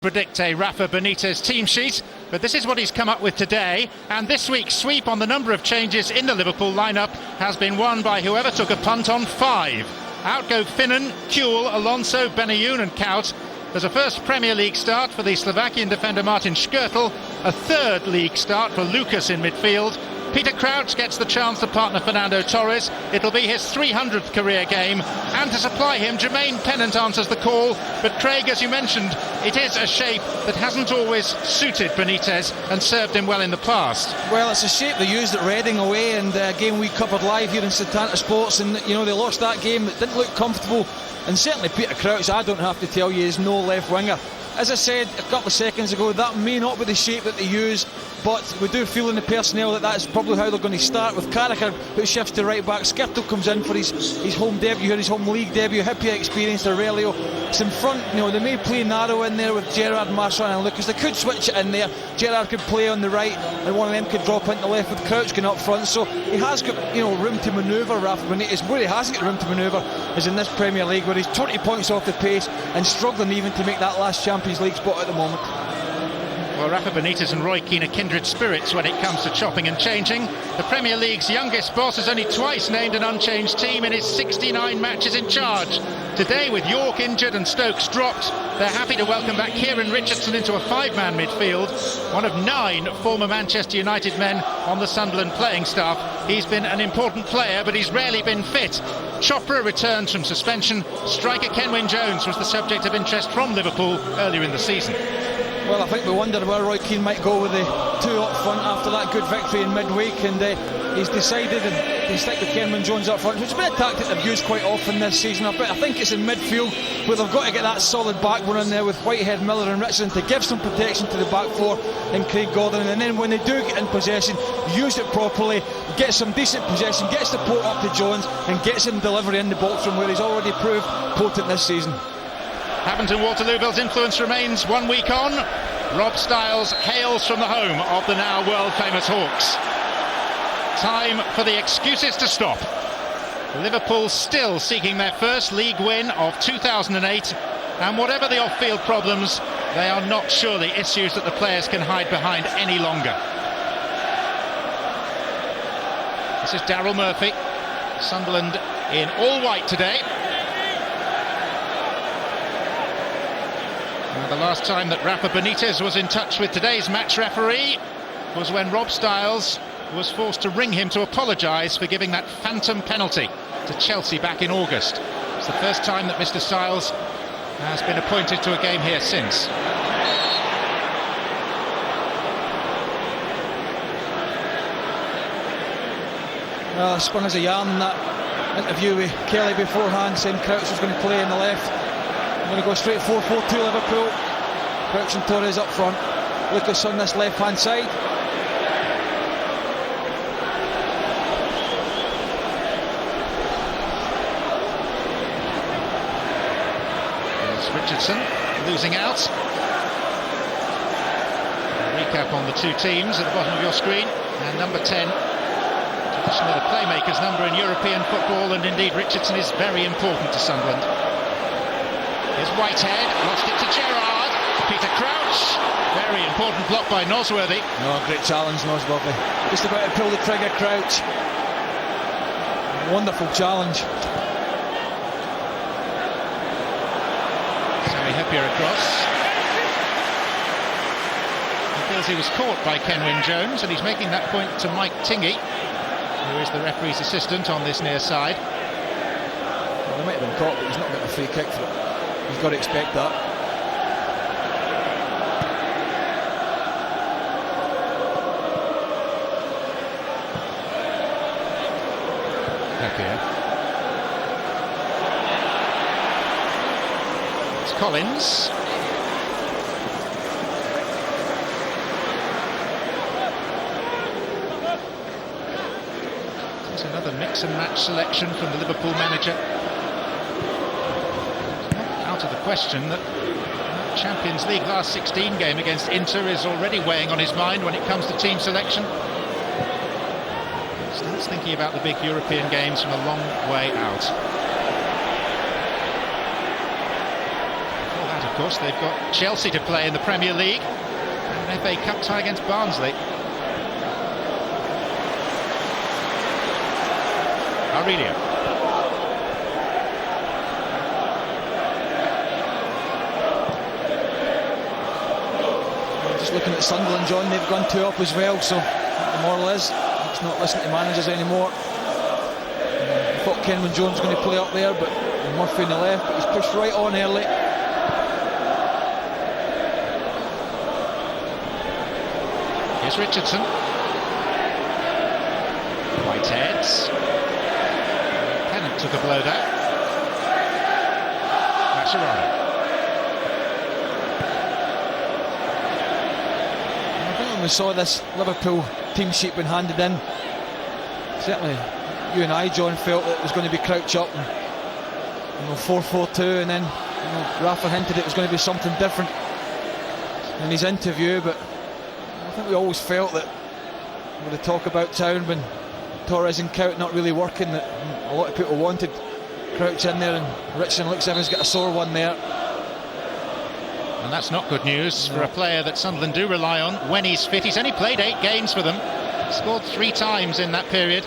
Predict a Rafa Benitez team sheet, but this is what he's come up with today, and this week's sweep on the number of changes in the Liverpool lineup has been won by whoever took a punt on 5. Out go Finnan, Kuhl, Alonso, Benayoun and Kout. There's a first Premier League start for the Slovakian defender Martin Škrtel, a third league start for Lucas in midfield. Peter Crouch gets the chance to partner Fernando Torres. It'll be his 300th career game, and to supply him, Jermaine Pennant answers the call. But Craig, as you mentioned, it is a shape that hasn't always suited Benitez and served him well in the past. Well, it's a shape they used at Reading away, and a game we covered live here in Setanta Sports, and you know they lost that game. It didn't look comfortable, and certainly Peter Crouch, I don't have to tell you, is no left winger. As I said a couple of seconds ago, that may not be the shape that they use, but we do feel in the personnel that that's probably how they're going to start, with Carragher who shifts to right back. Škrtel comes in for his home debut, his home league debut. Hippier experienced Aurelio. It's in front, you know, they may play narrow in there with Gerrard, Marchand and Lucas. They could switch it in there. Gerrard could play on the right and one of them could drop into the left with Crouch going up front. So he has got, you know, room to manoeuvre, Rafa Benitez. Where he hasn't got room to manoeuvre is in this Premier League, where he's 20 points off the pace and struggling even to make that last Champions League spot at the moment. Well, Rafa Benitez and Roy Keane are kindred spirits when it comes to chopping and changing. The Premier League's youngest boss has only twice named an unchanged team in his 69 matches in charge. Today, with York injured and Stokes dropped, they're happy to welcome back Kieran Richardson into a 5-man midfield, one of 9 former Manchester United men on the Sunderland playing staff. He's been an important player, but he's rarely been fit. Chopra returns from suspension. Striker Kenwyne Jones was the subject of interest from Liverpool earlier in the season. Well, I think we wondered where Roy Keane might go with the 2 up front after that good victory in midweek, and he's decided to stick with Kenwyne Jones up front, which has been a tactic they've used quite often this season. I think it's in midfield where they've got to get that solid backbone in there with Whitehead, Miller and Richardson to give some protection to the back four and Craig Gordon, and then when they do get in possession, use it properly, get some decent possession, get support up to Jones and get some delivery in the box from where he's already proved potent this season. Hampton Waterlooville's influence remains 1 week on. Rob Styles hails from the home of the now world-famous Hawks. Time for the excuses to stop. Liverpool still seeking their first league win of 2008, and whatever the off-field problems, they are not surely issues that the players can hide behind any longer. This is Daryl Murphy. Sunderland in all white today. The last time that Rafa Benitez was in touch with today's match referee was when Rob Styles was forced to ring him to apologise for giving that phantom penalty to Chelsea back in August. It's the first time that Mr. Styles has been appointed to a game here since. Well, I spun as a yarn in that interview with Kelly beforehand, saying Crouch was going to play in the left. I'm going to go straight 4-4-2 Liverpool. Crouch and Torres up front. Lucas on this left hand side. There's Richardson losing out. A recap on the two teams at the bottom of your screen. And number 10, traditionally the playmaker's number in European football, and indeed Richardson is very important to Sunderland. Here's Whitehead, lost it to Gerrard. Peter Crouch, very important block by Nosworthy. No, great challenge, Nosworthy. Just about to pull the trigger, Crouch. Wonderful challenge. Sammy Hippier across. He feels he was caught by Kenwyne Jones, and he's making that point to Mike Tingey, who is the referee's assistant on this near side. Well, they might have been caught, but he's not got a free kick for it. You've got to expect that. Happier. It's Collins. It's another mix and match selection from the Liverpool manager. To the question that Champions League last 16 game against Inter is already weighing on his mind when it comes to team selection. Starts thinking about the big European games from a long way out. Before that, of course, they've got Chelsea to play in the Premier League and an FA Cup tie against Barnsley. Aurelio. Just looking at Sunderland, John, they've gone 2 up as well, so the moral is it's not listening to managers anymore. I thought Kenwyne Jones was going to play up there, but Murphy on the left, but he's pushed right on early. Here's Richardson. Whiteheads. Pennant took a blow there. Mascherano. I think when we saw this Liverpool team sheet being handed in, certainly you and I, John, felt that it was going to be crouch up and 4-4-2, and then Rafa hinted it was going to be something different in his interview, but I think we always felt that with the talk about town when Torres and Cout not really working, that a lot of people wanted Crouch in there, and Richardson looks like he's got a sore one there. And that's not good news for a player that Sunderland do rely on when he's fit. He's only played 8 games for them, scored 3 times in that period,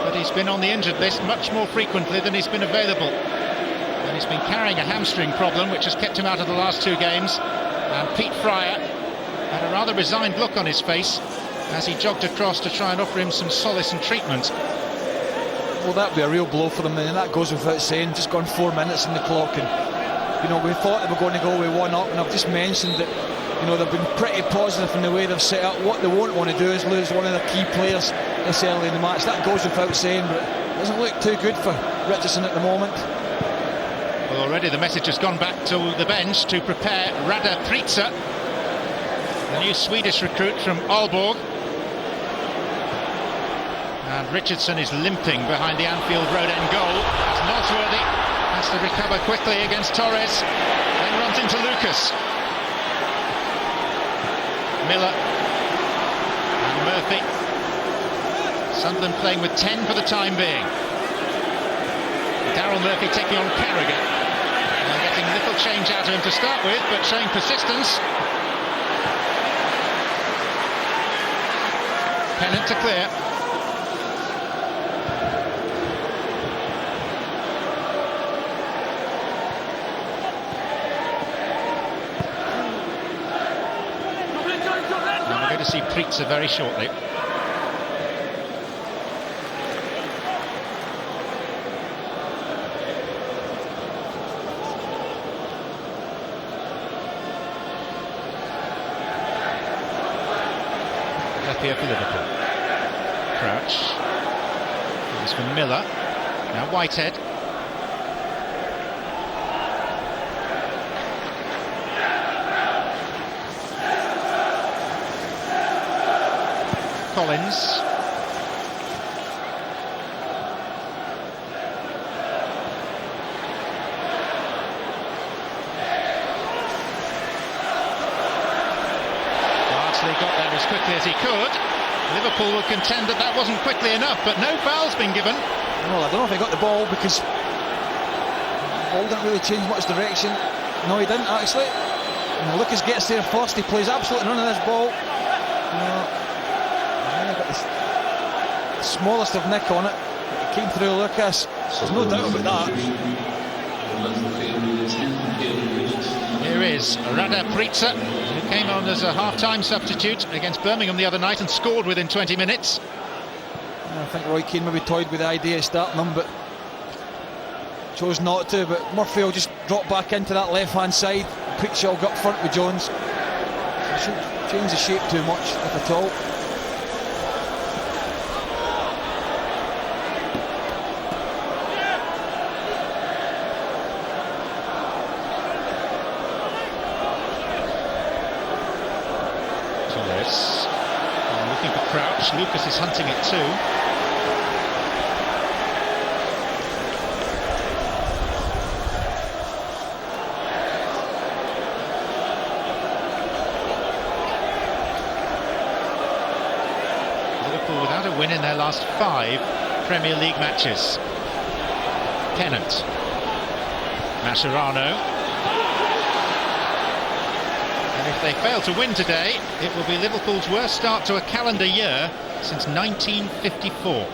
but he's been on the injured list much more frequently than he's been available. And he's been carrying a hamstring problem which has kept him out of the last 2 games. And Pete Fryer had a rather resigned look on his face as he jogged across to try and offer him some solace and treatment. Well, that'd be a real blow for them, and that goes without saying. Just gone 4 minutes in the clock, and we thought they were going to go with 1 up, and I've just mentioned that they've been pretty positive in the way they've set up. What they won't want to do is lose one of their key players this early in the match. That goes without saying, but it doesn't look too good for Richardson at the moment. Well, already the message has gone back to the bench to prepare Rada Prica, the new Swedish recruit from Aalborg. And Richardson is limping behind the Anfield Road end goal. That's Norsworthy, has to recover quickly against Torres, then runs into Lucas. Miller and Murphy. Sunderland playing with 10 for the time being. Daryl Murphy taking on Carragher. And getting little change out of him to start with, but showing persistence. Pennant to clear. And we're going to see Prica very shortly. Here for Liverpool. Crouch. It's for Miller. Now Whitehead. Collins. Got there as quickly as he could. Liverpool will contend that wasn't quickly enough, but no foul's been given. Well, I don't know if he got the ball, because the ball didn't really change much direction. No, he didn't actually. Lucas gets there first. He plays absolutely none of this ball. Got the smallest of nick on it. It came through Lucas. There's no doubt about that. Here is Rada Prica, who came on as a half-time substitute against Birmingham the other night and scored within 20 minutes. I think Roy Keane maybe toyed with the idea of starting him, but chose not to. But Murphy will just drop back into that left-hand side. Prica will go up front with Jones. He shouldn't change the shape too much, if at all. Looking for Crouch. Lucas is hunting it too. Liverpool without a win in their last 5 Premier League matches. Pennant. Mascherano. If they fail to win today, it will be Liverpool's worst start to a calendar year since 1954.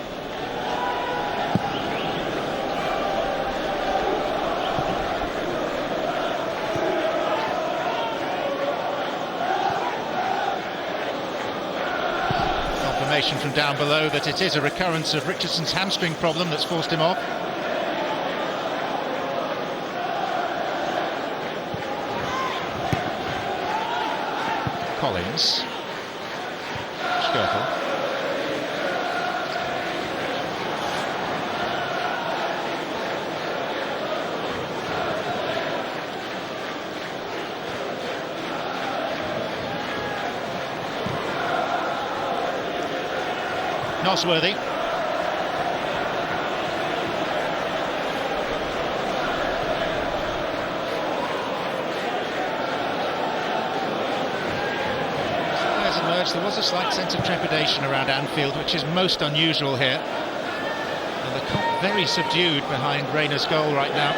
Confirmation from down below that it is a recurrence of Richardson's hamstring problem that's forced him off. Collins, Skirtle, Nosworthy. There was a slight sense of trepidation around Anfield, which is most unusual here. And the Kop very subdued behind Rayner's goal right now.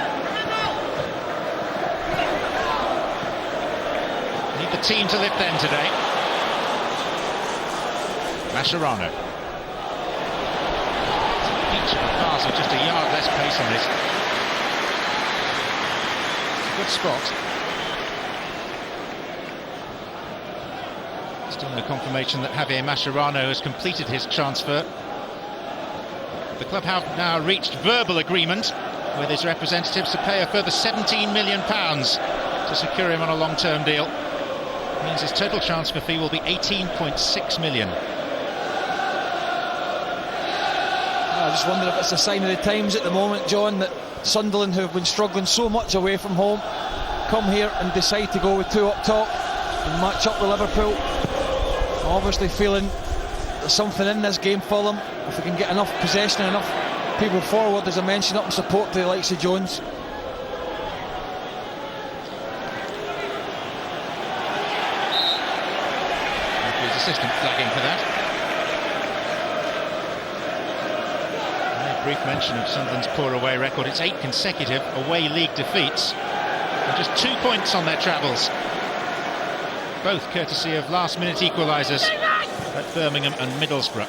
Need the team to lift them today. Mascherano. Each of the cars with just a yard less pace on this. Good spot. Still no confirmation that Javier Mascherano has completed his transfer. The club have now reached verbal agreement with his representatives to pay a further £17 million to secure him on a long-term deal. It means his total transfer fee will be £18.6 million. I just wonder if it's a sign of the times at the moment, John, that Sunderland, who have been struggling so much away from home, come here and decide to go with two up top and match up with Liverpool. Obviously feeling there's something in this game for them. If we can get enough possession and enough people forward, as I mentioned, up and support to the likes of Jones. His assistant flagging for that. A brief mention of Sunderland's poor away record. It's 8 consecutive away league defeats and just 2 points on their travels. Both courtesy of last-minute equalisers at Birmingham and Middlesbrough.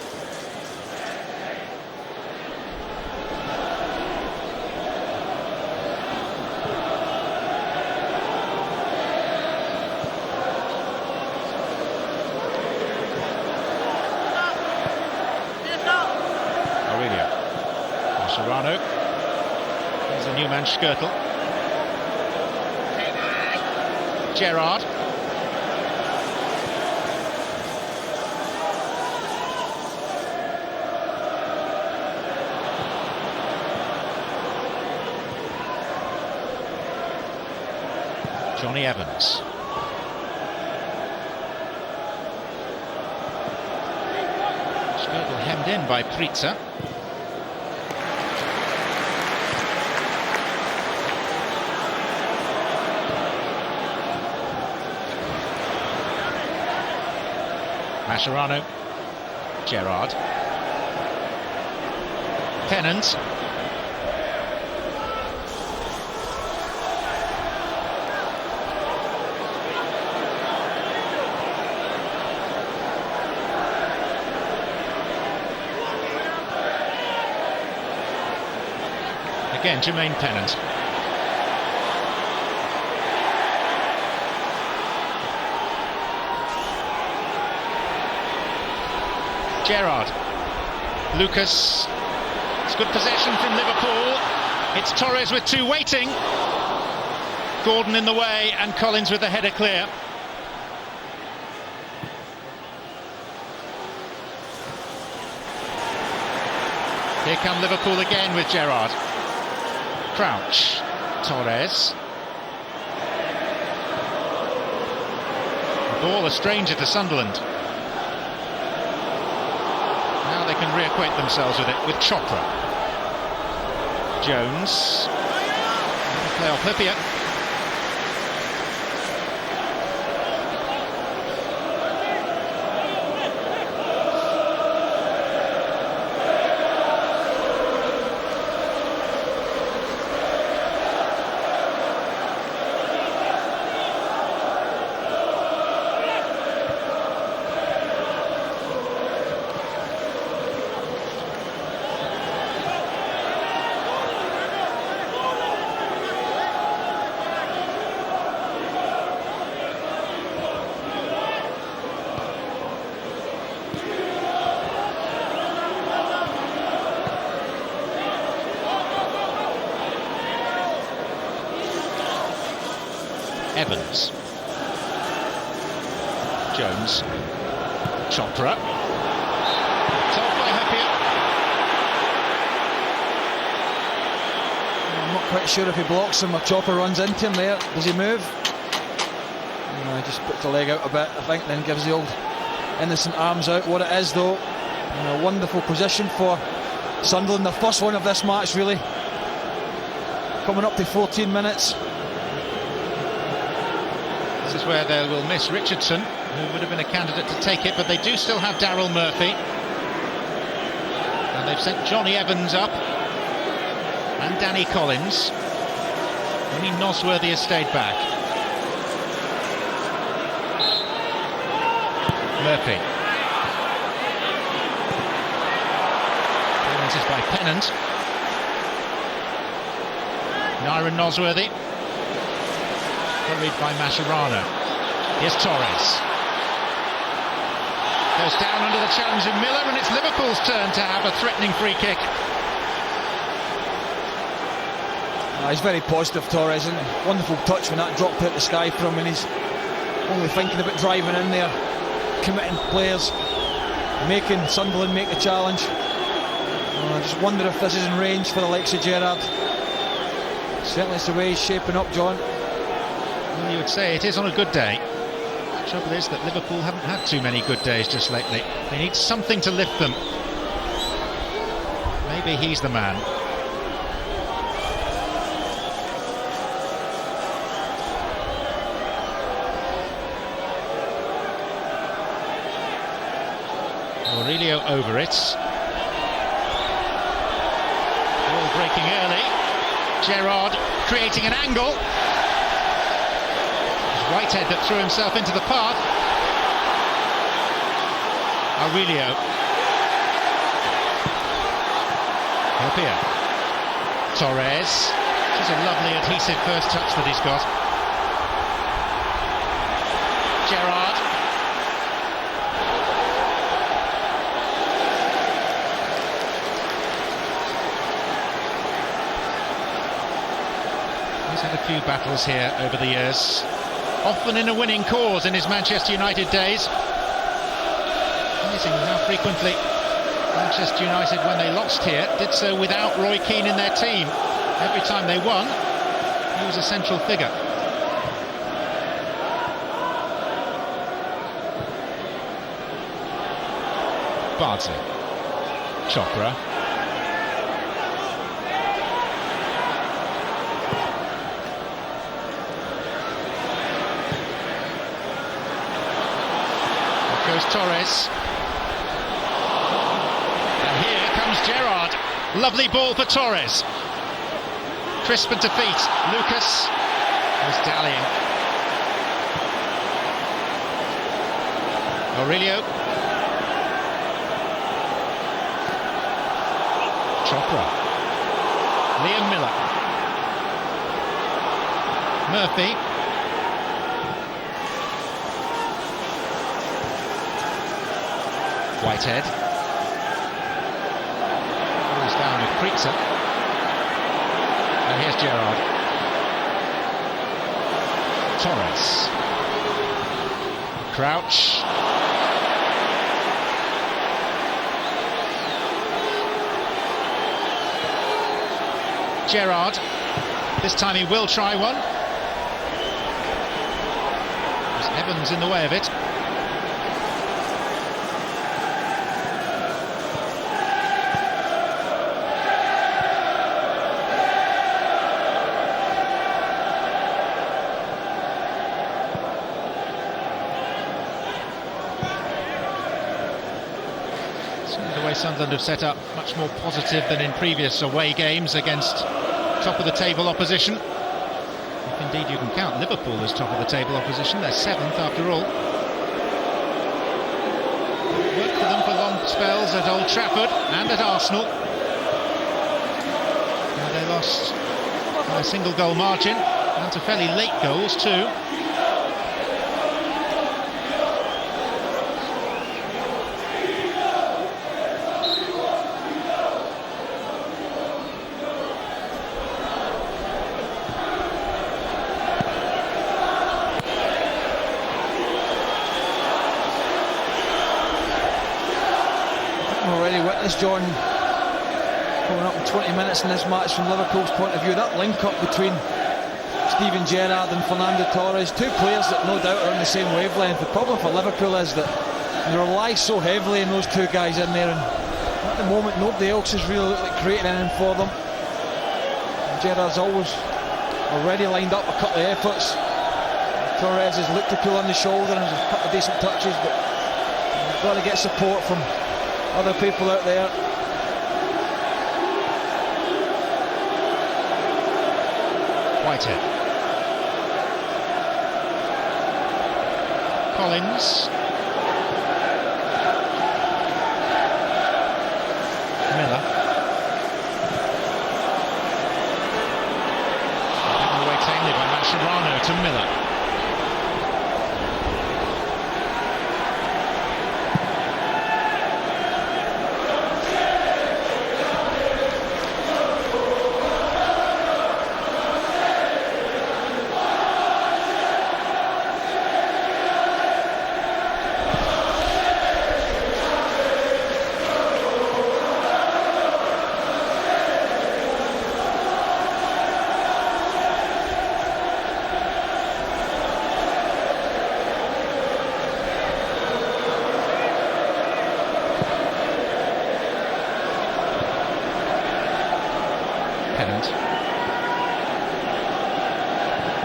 Aurelio. Mascherano. There's a new man, Skirtle. Gerrard. Johnny Evans. Skirtle hemmed in by Pritza. Mascherano. Gerrard. Pennant. Again, Jermaine Pennant. Gerrard. Lucas. It's good possession from Liverpool. It's Torres with two waiting. Gordon in the way and Collins with the header clear. Here come Liverpool again with Gerrard. Crouch. Torres. The ball a stranger to Sunderland. Now they can reacquaint themselves with it with Chopra. Jones. Play off Hippier. Evans. Jones. Chopra. Told by Happier. I'm not quite sure if he blocks him or Chopper runs into him there. Does he move? No, he just puts the leg out a bit, I think, then gives the old innocent arms out. What it is, though, a wonderful position for Sunderland, the first one of this match, really. Coming up to 14 minutes. This is where they will miss Richardson, who would have been a candidate to take it, but they do still have Daryl Murphy. And they've sent Johnny Evans up and Danny Collins. Only Nosworthy has stayed back. Murphy. This is by Pennant. Nyron Nosworthy. Hurried by Mascherano. Here's Torres. Goes down under the challenge of Miller, and it's Liverpool's turn to have a threatening free kick. He's very positive, Torres, and wonderful touch when that dropped out the sky from him, and he's only thinking about driving in there, committing players, making Sunderland make the challenge. I just wonder if this is in range for the likes of Gerrard. Certainly it's the way he's shaping up, John. Well, you would say it is on a good day. The trouble is that Liverpool haven't had too many good days just lately. They need something to lift them. Maybe he's the man. Aurelio over it. Ball breaking early. Gerrard creating an angle. Whitehead that threw himself into the path. Aurelio. Happier. Torres. This is a lovely adhesive first touch that he's got. Gerrard. He's had a few battles here over the years. Often in a winning cause in his Manchester United days. Amazing how frequently Manchester United, when they lost here, did so without Roy Keane in their team. Every time they won, he was a central figure. Bardsley. Chopra. Goes Torres, and here comes Gerrard. Lovely ball for Torres. Crisp and to feet. Lucas was dallying. Aurelio. Chopra. Liam Miller. Murphy. Whitehead. Falls down with Kreitzer. And here's Gerrard. Torres. Crouch. Gerrard. This time he will try one. There's Evans in the way of it. Sunderland have set up much more positive than in previous away games against top of the table opposition. If indeed you can count Liverpool as top of the table opposition, they're 7th after all. Worked for them for long spells at Old Trafford and at Arsenal. Now they lost by a single goal margin, and to fairly late goals too. fitness, John, coming up in 20 minutes in this match from Liverpool's point of view. That link-up between Steven Gerrard and Fernando Torres, two players that no doubt are on the same wavelength. The problem for Liverpool is that they rely so heavily on those two guys in there, and at the moment nobody else has really looked like creating anything for them. And Gerrard's already lined up a couple of efforts. Torres has looked to pull on the shoulder and has a couple of decent touches, but you've got to get support from other people out there. Whitehead. Collins. Miller. Taken away tamely by Mascherano to Miller.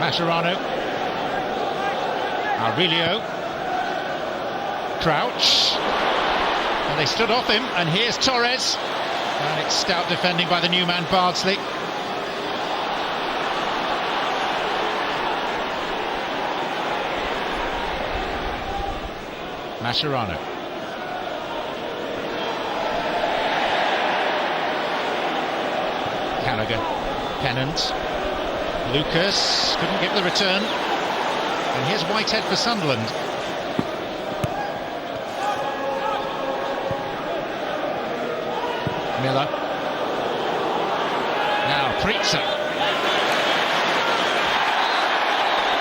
Mascherano, Aurelio, Crouch, and they stood off him, and here's Torres, and it's stout defending by the new man Bardsley. Mascherano. Gallagher, Pennant, Lucas couldn't give the return, and here's Whitehead for Sunderland. Miller, now Pritza,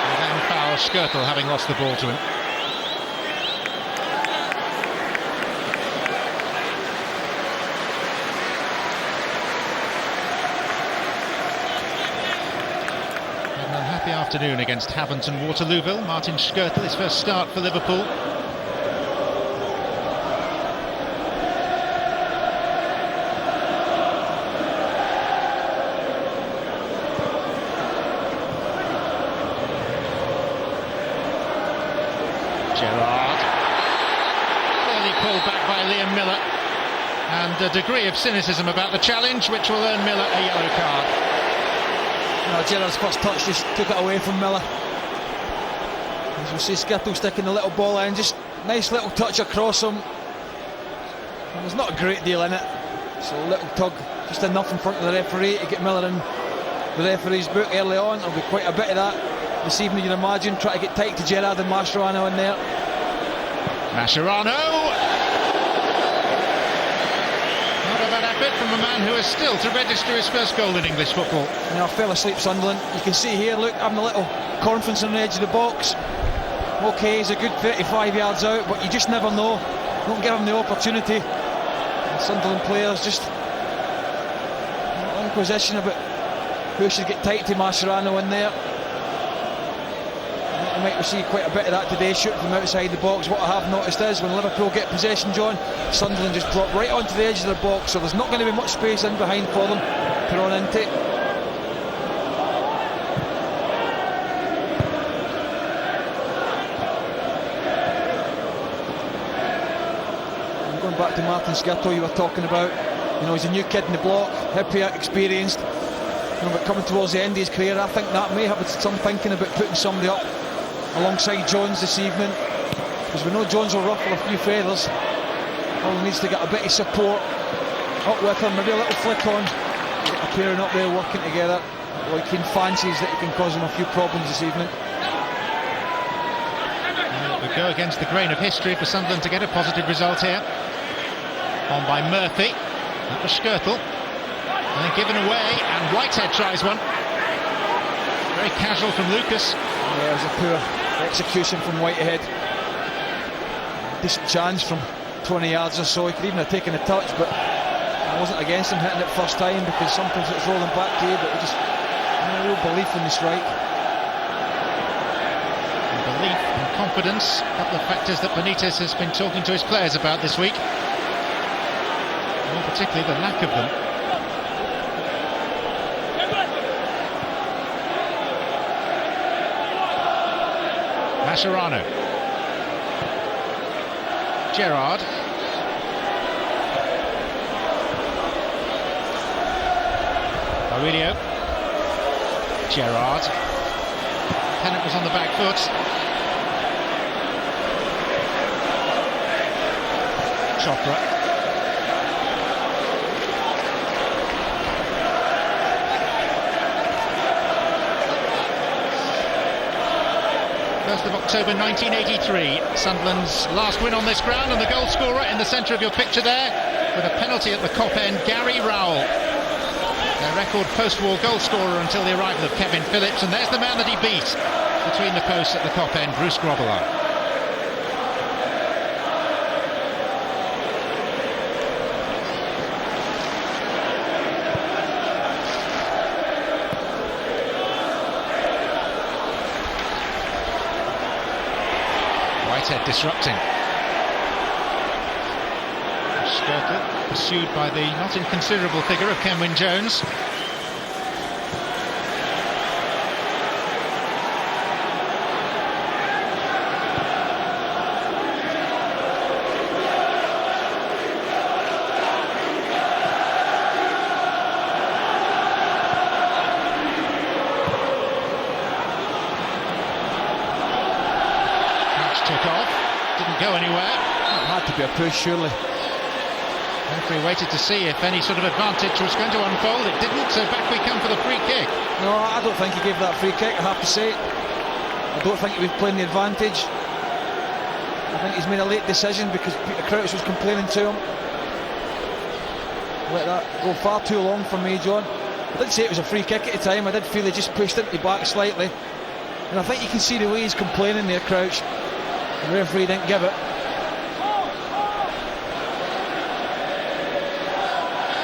and then foul. Skirtle having lost the ball to him. Happy afternoon against Havant and Waterlooville. Martin Skirtle, his first start for Liverpool. Gerrard, clearly pulled back by Liam Miller, and a degree of cynicism about the challenge, which will earn Miller a yellow card. Gerrard's first touch just took it away from Miller. As we see, Skirtle sticking the little ball in, just nice little touch across him. And there's not a great deal in it, so a little tug, just enough in front of the referee to get Miller in the referee's book early on. There'll be quite a bit of that this evening, you'd imagine, try to get tight to Gerrard and Mascherano in there. Mascherano! From a man who is still to register his first goal in English football. Now fell asleep Sunderland. You can see here, look, having a little conference on the edge of the box. Okay, he's a good 35 yards out, but you just never know. Don't give him the opportunity. And Sunderland players just in position about who should get tight to Mascherano in there. You might see quite a bit of that today, shooting from outside the box. What I have noticed is when Liverpool get possession, John, Sunderland just drop right onto the edge of the box, so there's not going to be much space in behind for them to run into. And going back to Martin Skirtle, you were talking about, you know, he's a new kid in the block, hippie, experienced, you know, but coming towards the end of his career, I think that may have some thinking about putting somebody up alongside Jones this evening, because we know Jones will ruffle a few feathers. All he needs to get a bit of support up with him, maybe a little flick on, appearing up there working together, like he fancies that he can cause him a few problems this evening. It would go against the grain of history for Sunderland to get a positive result here. On by Murphy, that was Skirtle, and then given away, and Whitehead tries one. Very casual from Lucas. Yeah, it was a poor execution from Whitehead. Decent chance from 20 yards or so. He could even have taken a touch, but I wasn't against him hitting it first time, because sometimes it's rolling back to you, but we just no real belief in the strike. Belief and confidence, a couple of factors that Benitez has been talking to his players about this week. More particularly the lack of them. Mascherano. Gerrard. Aurelio. Gerrard. Pennant was on the back foot. Chopra. First of October 1983, Sunderland's last win on this ground, and the goal scorer in the centre of your picture there, with a penalty at the Kop end, Gary Rowell. Their record post-war goal scorer until the arrival of Kevin Phillips, and there's the man that he beat between the posts at the Kop end, Bruce Grobbelaar. Whitehead disrupting. Skirtle pursued by the not inconsiderable figure of Kenwyne Jones. Took off, didn't go anywhere. It had to be a push, surely. Referee waited to see if any sort of advantage was going to unfold. It didn't, so back we come for the free kick. No, I don't think he gave that free kick, I have to say. I don't think he was playing the advantage. I think he's made a late decision because Peter Crouch was complaining to him. Let that go far too long for me, John. I did say it was a free kick at the time. I did feel he just pushed it back slightly. And I think you can see the way he's complaining there, Crouch. The referee didn't give it.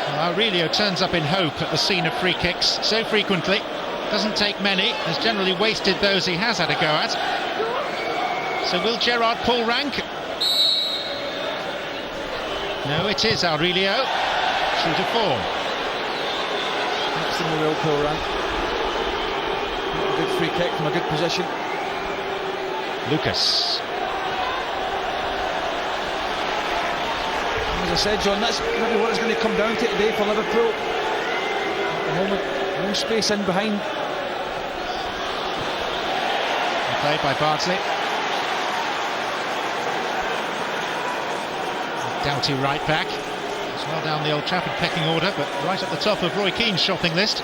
Well, Aurelio turns up in hope at the scene of free kicks so frequently. Doesn't take many, has generally wasted those he has had a go at. So will Gerrard pull rank? No, it is Aurelio. True to form. Next thing we will pull rank. A good free kick from a good position. Lucas. As I said, John, that's maybe what it's going to come down to today for Liverpool. At the moment, no space in behind. Played by Bardsley. Doughty right back. It's well down the Old Trafford pecking order, but right at the top of Roy Keane's shopping list.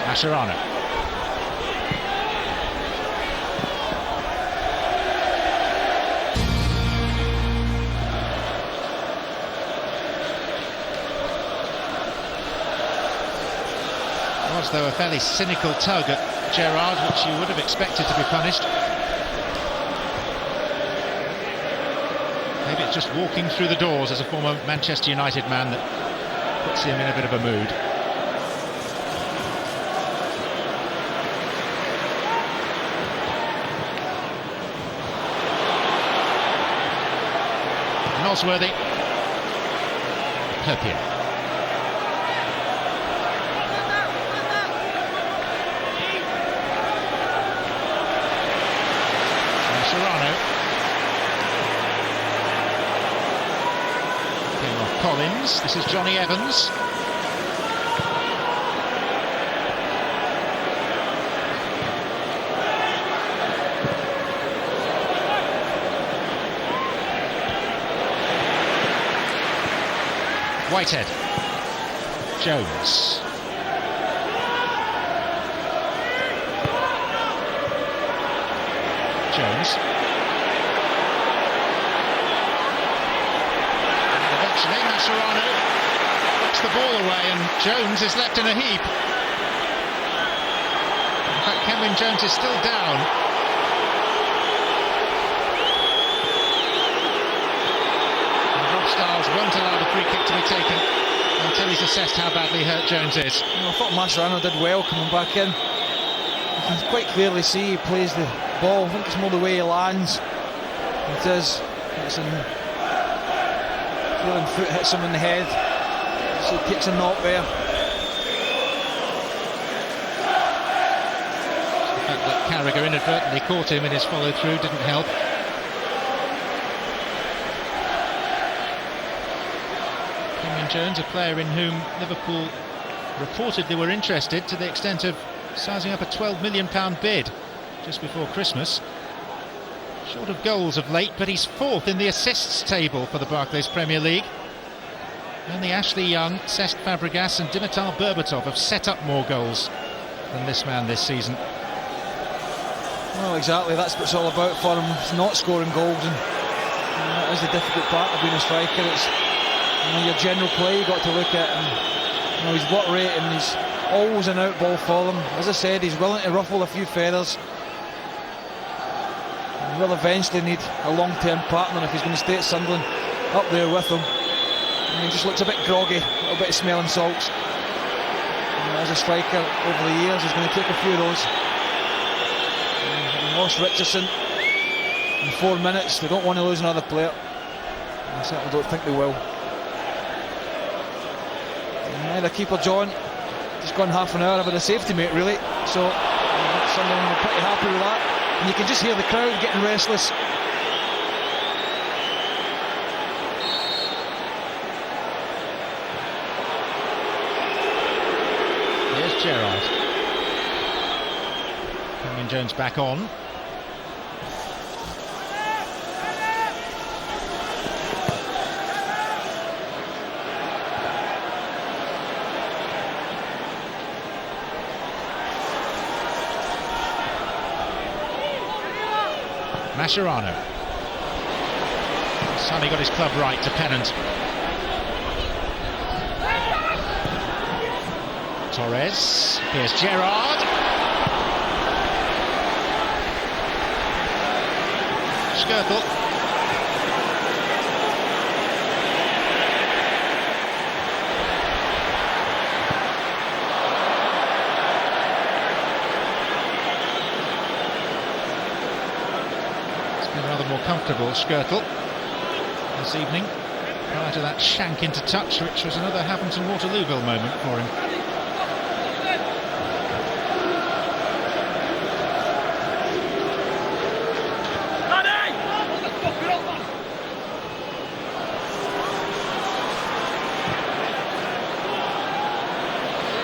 Mascherano. Was, though, a fairly cynical tug at Gerrard, which you would have expected to be punished. Maybe it's just walking through the doors as a former Manchester United man that puts him in a bit of a mood. Nosworthy. Herpier. Serrano. Came off Collins. This is Johnny Evans. Whitehead. Jones. Jones. And eventually Mascherano knocks the ball away, and Jones is left in a heap. In fact, Kenwyne Jones is still down. And Rob Stiles won't allow the free kick to be taken until he's assessed how badly hurt Jones is. I thought Mascherano did well coming back in. You can quite clearly see he plays the ball. I think it's more the way he lands. It is. It's in. Feeling foot hits him in the head. So he takes a knock there. The fact that Carragher inadvertently caught him in his follow through didn't help. Kenwyne Jones, a player in whom Liverpool reportedly were interested to the extent of sizing up a £12 million bid just before Christmas. Short of goals of late, but he's fourth in the assists table for the Barclays Premier League. Only Ashley Young, Cesc Fabregas and Dimitar Berbatov have set up more goals than this man this season. Well, exactly, that's what it's all about for him. It's not scoring goals, and that is the difficult part of being a striker. It's your general play you've got to look at, and his work rate, and he's always an out ball for them. As I said, he's willing to ruffle a few feathers. He will eventually need a long-term partner if he's going to stay at Sunderland, up there with him. And he just looks a bit groggy, a little bit of smelling salts. And as a striker over the years, he's going to take a few of those. And lost Richardson in 4 minutes. They don't want to lose another player. I certainly don't think they will. And the keeper John just gone half an hour of a safety mate, really. So Sunderland were pretty happy with that. And you can just hear the crowd getting restless. Here's Gerrard. Kenwyne Jones back on. Mascherano. Sonny got his club right to Pennant. Torres. Here's Gerrard. Skirtle. Rather more comfortable, Skirtle, this evening, prior to that shank into touch, which was another Hampton Waterlooville moment for him.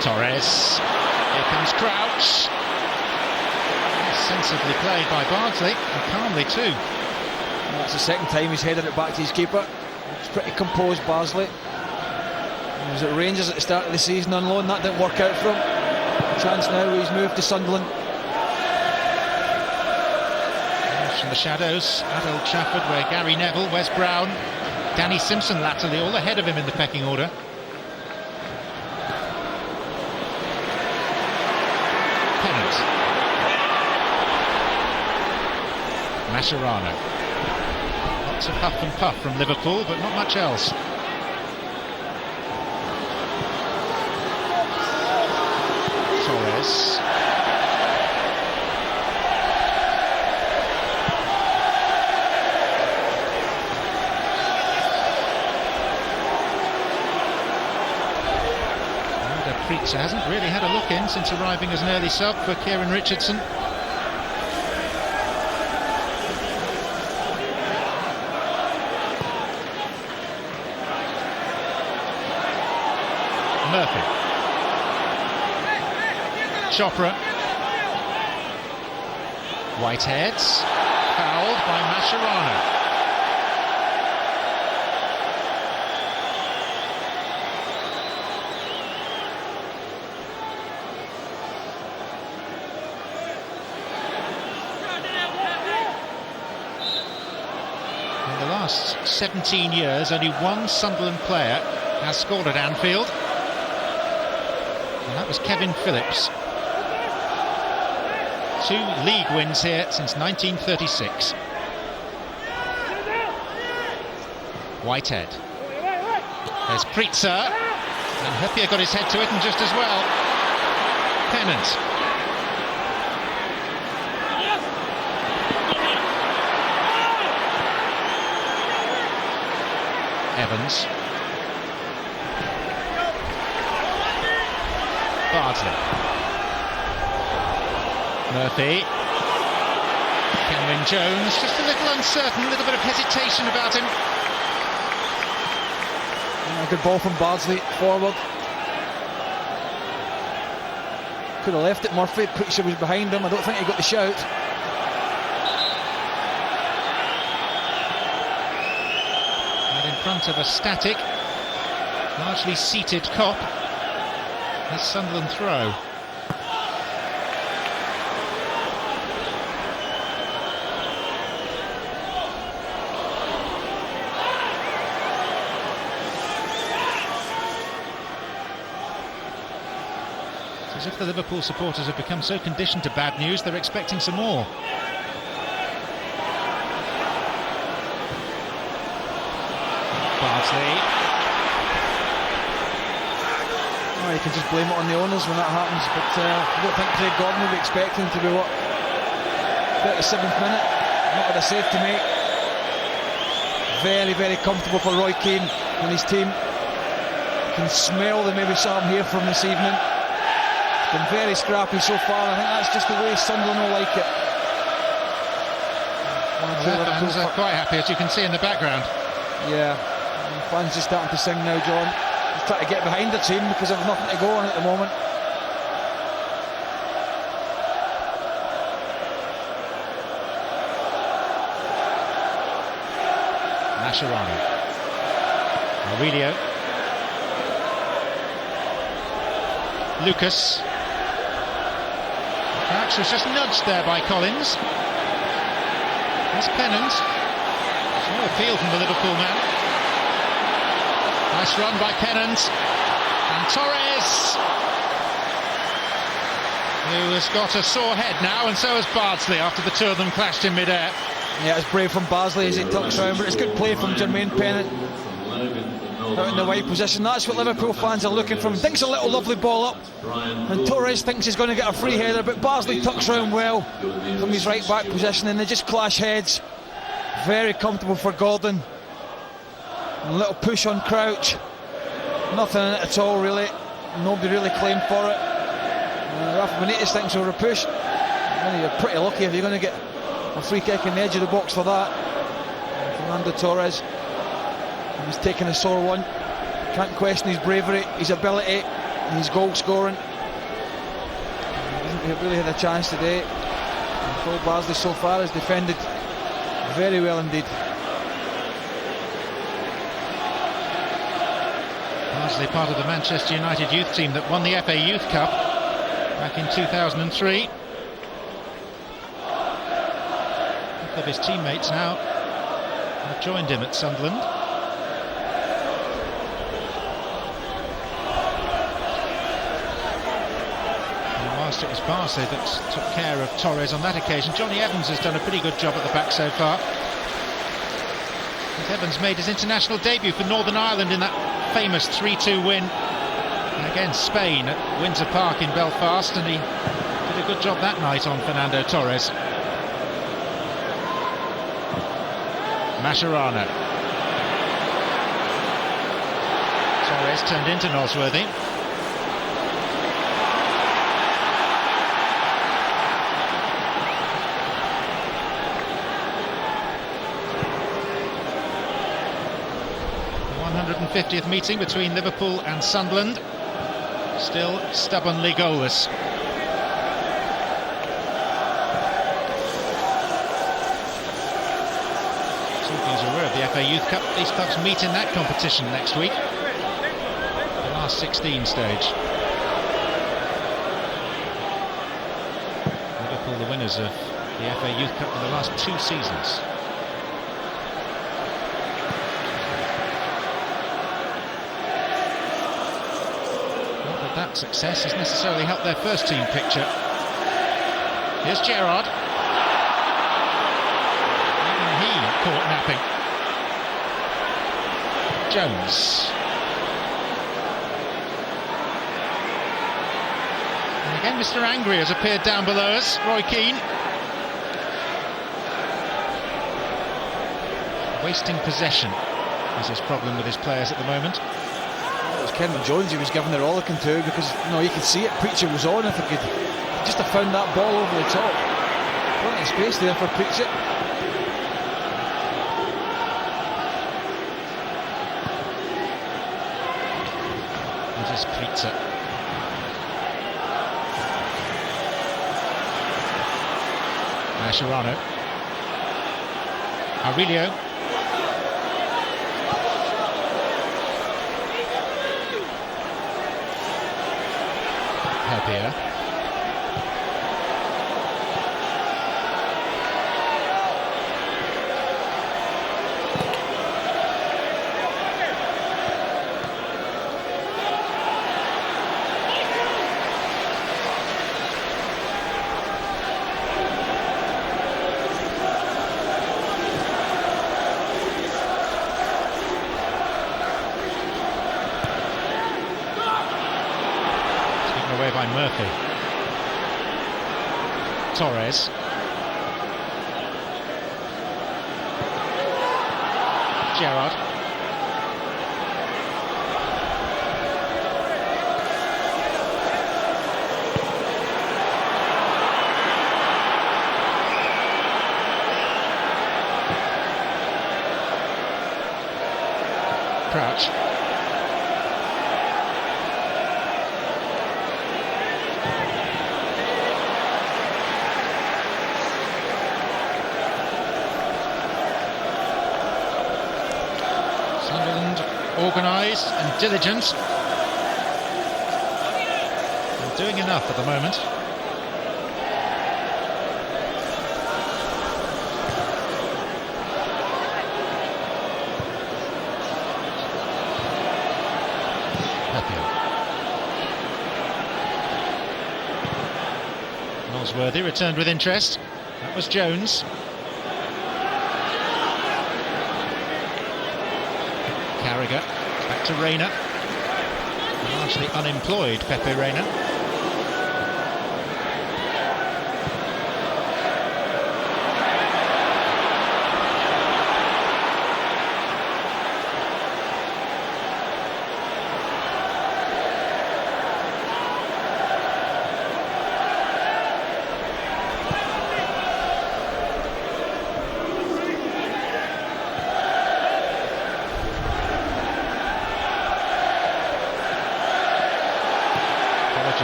Torres, here comes Crouch. Sensibly played by Bardsley, and calmly too. And that's the second time he's headed it back to his keeper. It's pretty composed, Bardsley. He was at Rangers at the start of the season on loan, that didn't work out for him. A chance now, he's moved to Sunderland. From the shadows at Old Trafford, where Gary Neville, Wes Brown, Danny Simpson latterly all ahead of him in the pecking order. Mascherano. Lots of huff and puff from Liverpool, but not much else. Torres. Preetzer hasn't really had a look in since arriving as an early sub for Kieran Richardson. Murphy. Chopra. Whiteheads. Fouled by Mascherano. In the last 17 years, only one Sunderland player has scored at Anfield. And that was Kevin Phillips. 2 league wins here since 1936. Whitehead. There's Pritzer. And Heppier got his head to it, and just as well. Pennant. Evans. Bardsley. Murphy. Kenwyne Jones, just a little uncertain, a little bit of hesitation about him. A good ball from Bardsley forward. Could have left it, Murphy. Pritchard was behind him. I don't think he got the shout. And in front of a static, largely seated Kop. This Sunderland throw. As if the Liverpool supporters have become so conditioned to bad news, they're expecting some more. Bardsley. Oh, you can just blame it on the owners when that happens, but I don't think Craig Gordon will be expecting to be, 37th minute, not with a save to make. Very, very comfortable for Roy Keane and his team. You can smell the maybe something here from this evening. Been very scrappy so far. I think that's just the way Sunderland will like it. Their fans are quite happy, as you can see in the background. Yeah, the fans just starting to sing now, John. Just trying to get behind the team because they've nothing to go on at the moment. Mascherano. Aurelio. Lucas. Crouch was just nudged there by Collins. There's Pennant. No appeal from the Liverpool man. Nice run by Pennant. And Torres, who has got a sore head now, and so has Bardsley after the two of them clashed in mid-air. Yeah, it's brave from Bardsley as he tucks round, but it's good play from Jermaine Pennant. Out in the wide position, that's what Liverpool fans are looking for. Dinks a little lovely ball up, and Torres thinks he's going to get a free header, but Bardsley tucks round well from his right back position, and they just clash heads. Very comfortable for Gordon. A little push on Crouch. Nothing in it at all, really. Nobody really claimed for it. Rafa Benitez thinks over a push. Well, you're pretty lucky if you're going to get a free kick in the edge of the box for that. Fernando Torres. He's taken a sore one. Can't question his bravery, his ability, and his goal scoring. He hasn't really had a chance today. Phil Bardsley so far has defended very well indeed. Bardsley part of the Manchester United youth team that won the FA Youth Cup back in 2003. A couple of his teammates now have joined him at Sunderland. It was Barsley that took care of Torres on that occasion. Johnny Evans has done a pretty good job at the back so far. As Evans made his international debut for Northern Ireland in that famous 3-2 win against Spain at Windsor Park in Belfast, and he did a good job that night on Fernando Torres. Mascherano. Torres turned into Nosworthy. The 150th meeting between Liverpool and Sunderland, still stubbornly goalless. The FA Youth Cup, these clubs meet in that competition next week, the last 16 stage. Liverpool the winners of the FA Youth Cup for the last 2 seasons. Not that that success has necessarily helped their first team picture. Here's Gerrard. Even he caught napping. Jones. And again, Mr. Angry has appeared down below us. Roy Keane. Wasting possession is his problem with his players at the moment. It was Kenton Jones he was giving the rollicking to, because you could see it. Preacher was on. If he could just have found that ball over the top. Plenty of space there for Preacher. It is Preacher. Mascherano. Aurelio. Here. Taken away by Murphy. Torres. Gerrard. Crouch. Sunderland, organised and diligent. They're doing enough at the moment. Nosworthy returned with interest. That was Jones. Carragher, back to Reina. Largely unemployed Pepe Reina.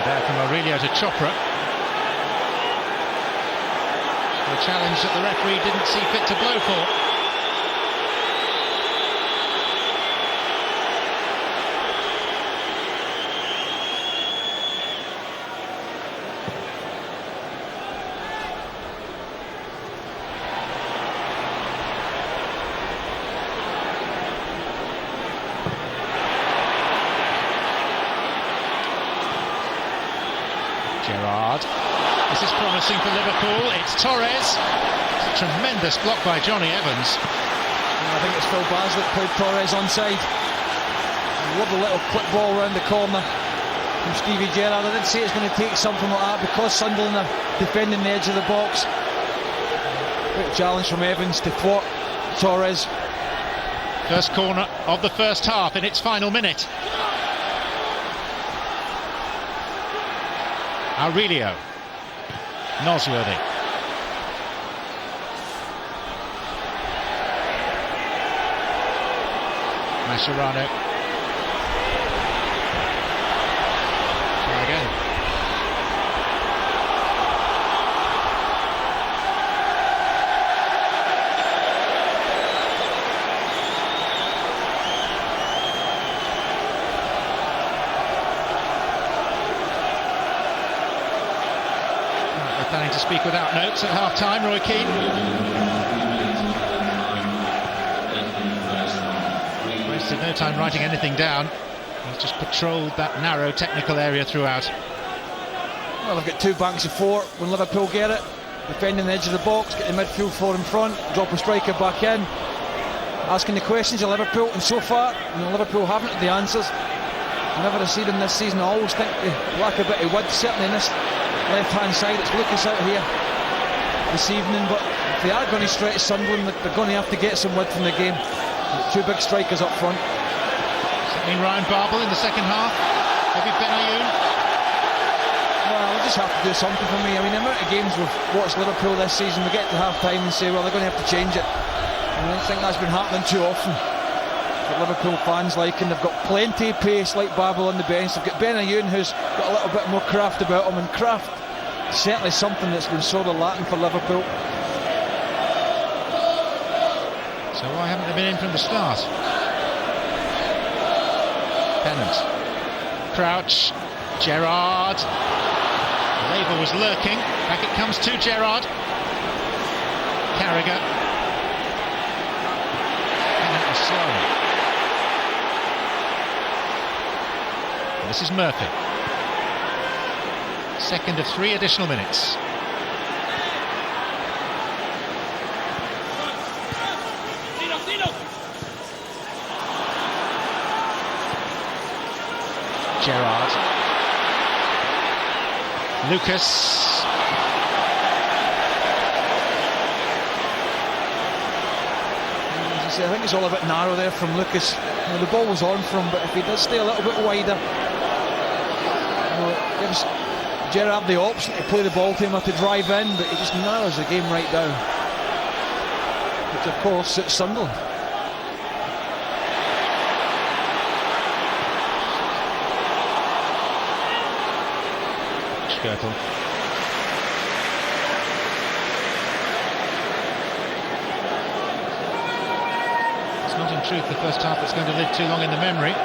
There from Aurelio to Chopra. A challenge that the referee didn't see fit to blow for. Gerrard. This is promising for Liverpool. It's Torres. It's a tremendous block by Johnny Evans. And I think it's Phil Baz that played Torres onside. Love the little clip ball round the corner from Stevie Gerrard. I did say it's going to take something like that because Sunderland are defending the edge of the box. Great challenge from Evans to thwart Torres. First corner of the first half in its final minute. Aurelio. Nosworthy. Mascherano. Try again. Planning to speak without notes at half-time, Roy Keane. Wasted no time writing anything down. He's just patrolled that narrow technical area throughout. Well, they've got two banks of four when Liverpool get it. Defending the edge of the box, get the midfield four in front, drop a striker back in. Asking the questions of Liverpool, and so far, Liverpool haven't had the answers. Whenever I see them this season, I always think they lack a bit of width, certainly in this left-hand side. It's Lucas out here this evening, but if they are going to stretch Sunderland, they're going to have to get some width in the game. Two big strikers up front. Does that mean Ryan Babel in the second half? Maybe Benayoun? Well, they just have to do something for me. I mean, the amount of games we've watched Liverpool this season, we get to half-time and say, well, they're going to have to change it. And I don't think that's been happening too often. But Liverpool fans like, and they've got plenty of pace like Babel on the bench. They've got Benayoun, who's got a little bit more craft about him, and craft is certainly something that's been sort of lacking for Liverpool. So why haven't they been in from the start? Pennant, Crouch, Gerrard. Labour was lurking. Back it comes to Gerrard. Carragher. Pennant was slow. This is Murphy. Second of 3 additional minutes. Gerrard. Lucas. As I say, I think it's all a bit narrow there from Lucas. The ball was on for him, but if he does stay a little bit wider, it gives Gerrard the option to play the ball to him or to drive in, but he just narrows the game right down, which of course suits Sunderland. Skirtle. It's not in truth the first half that's going to live too long in the memory.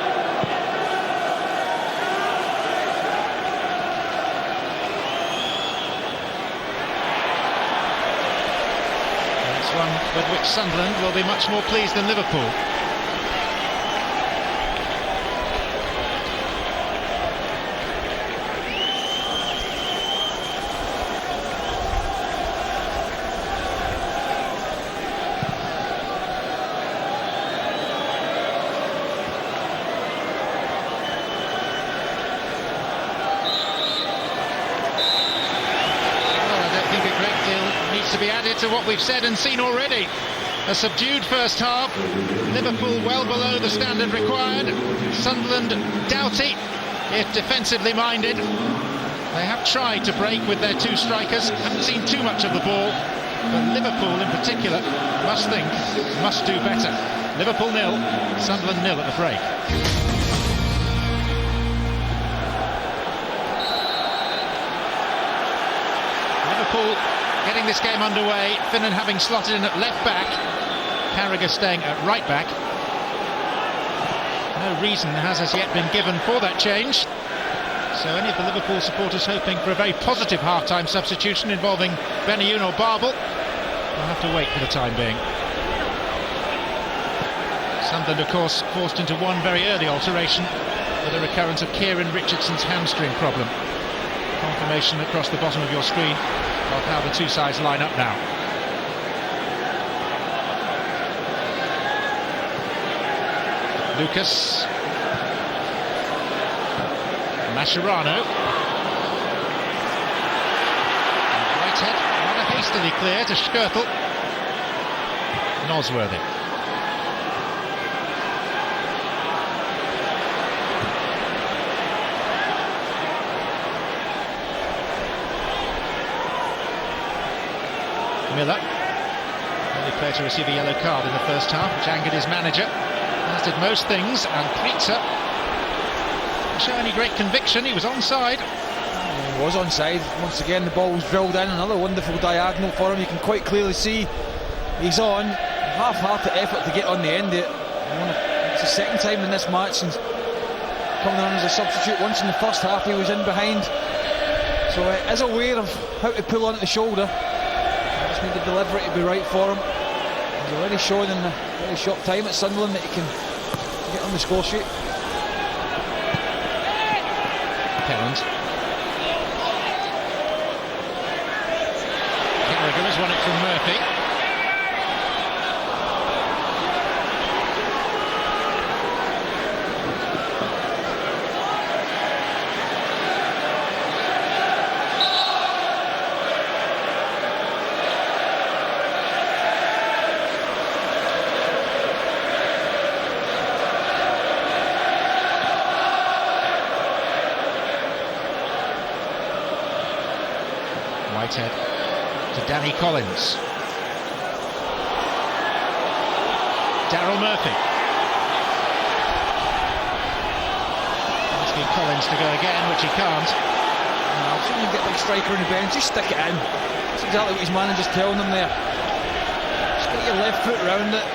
It's one with which Sunderland will be much more pleased than Liverpool. To be added to what we've said and seen already. A subdued first half, Liverpool well below the standard required, Sunderland doughty if defensively minded. They have tried to break with their two strikers, haven't seen too much of the ball, but Liverpool in particular must do better. Liverpool 0, Sunderland 0 at the break. Liverpool getting this game underway, Finnan having slotted in at left back, Carragher staying at right back. No reason has as yet been given for that change, so any of the Liverpool supporters hoping for a very positive half-time substitution involving Benayoun or Babel will have to wait for the time being. Sunderland of course forced into one very early alteration with a recurrence of Kieran Richardson's hamstring problem. Confirmation across the bottom of your screen of how the two sides line up now. Lucas. Mascherano. Right head, rather hastily clear to Skirtle. Nosworthy. Miller, only player to receive a yellow card in the first half, which angered his manager, as did most things, and Pritza didn't show any great conviction. He was onside. He was onside. Once again the ball was drilled in, another wonderful diagonal for him. You can quite clearly see he's on. Half-hearted effort to get on the end of it. It's the second time in this match since coming on as a substitute. Once in the first half he was in behind, so is aware of how to pull on at the shoulder. Just need the delivery to be right for him. He's already shown in a very short time at Sunderland that he can get on the score sheet. Pennant. Carragher has won it from Murphy. Whitehead to Danny Collins. Daryl Murphy. Asking Collins to go again, which he can't. No, as soon as you get the striker on the bench, just stick it in. That's exactly what his manager's telling him there. Just get your left foot round it,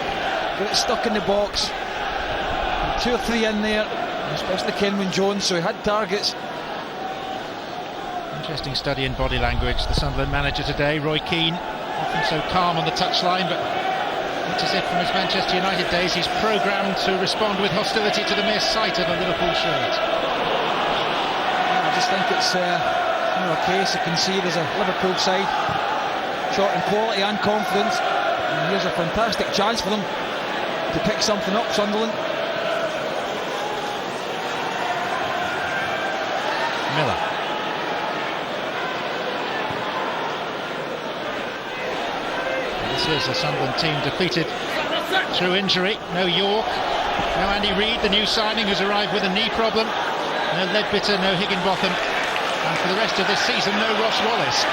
get it stuck in the box. And 2 or 3 in there, especially Kenwyne Jones, so he had targets. Interesting study in body language. The Sunderland manager today, Roy Keane, often so calm on the touchline, but it's as if from his Manchester United days he's programmed to respond with hostility to the mere sight of a Liverpool shirt. I just think it's a case you can see there's a Liverpool side short in quality and confidence, and here's a fantastic chance for them to pick something up, Sunderland. Miller. This is a Sunderland team defeated through injury. No York, no Andy Reid, the new signing who's arrived with a knee problem. No Ledbetter, no Higginbotham, and for the rest of this season, no Ross Wallace.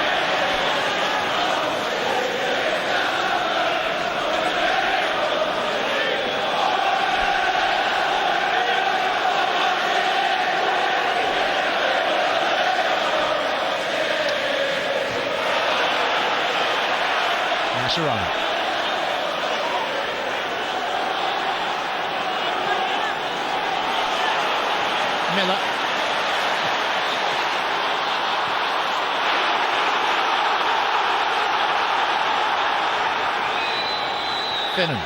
Mascherano. Miller. Finnan.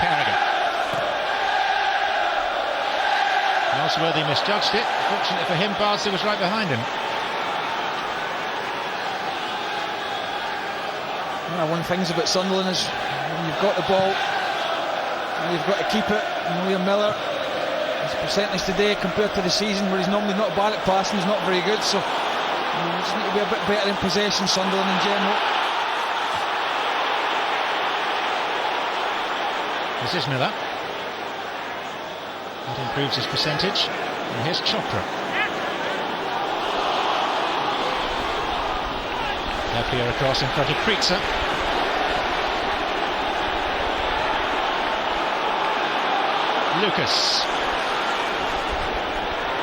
Carragher. Nosworthy misjudged it. Fortunately for him, Bardsley was right behind him. One of the things about Sunderland is when you've got the ball, you've got to keep it. William Miller, his percentage today compared to the season where he's normally not bad at passing, is not very good, so we just need to be a bit better in possession, Sunderland in general. This is Miller. That improves his percentage. And here's Chopra. Lapierre across in front of Kreitzer. Lucas.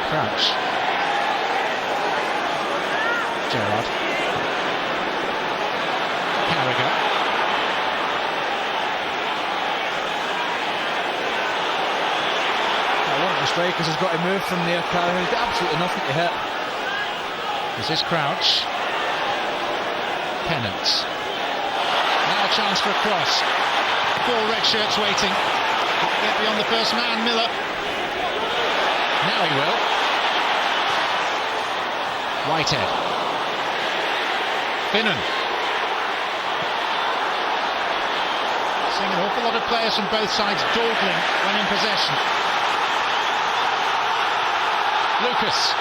Crouch. Gerrard. Carragher. One of the strikers has got to move from there. Carragher has got absolutely nothing to hit. This is Crouch. Pennant. Now a chance for a cross. 4 red shirts waiting. Can't get beyond the first man, Miller. Now he will. Whitehead. Finnan. Seeing an awful lot of players from both sides dawdling when in possession. Lucas.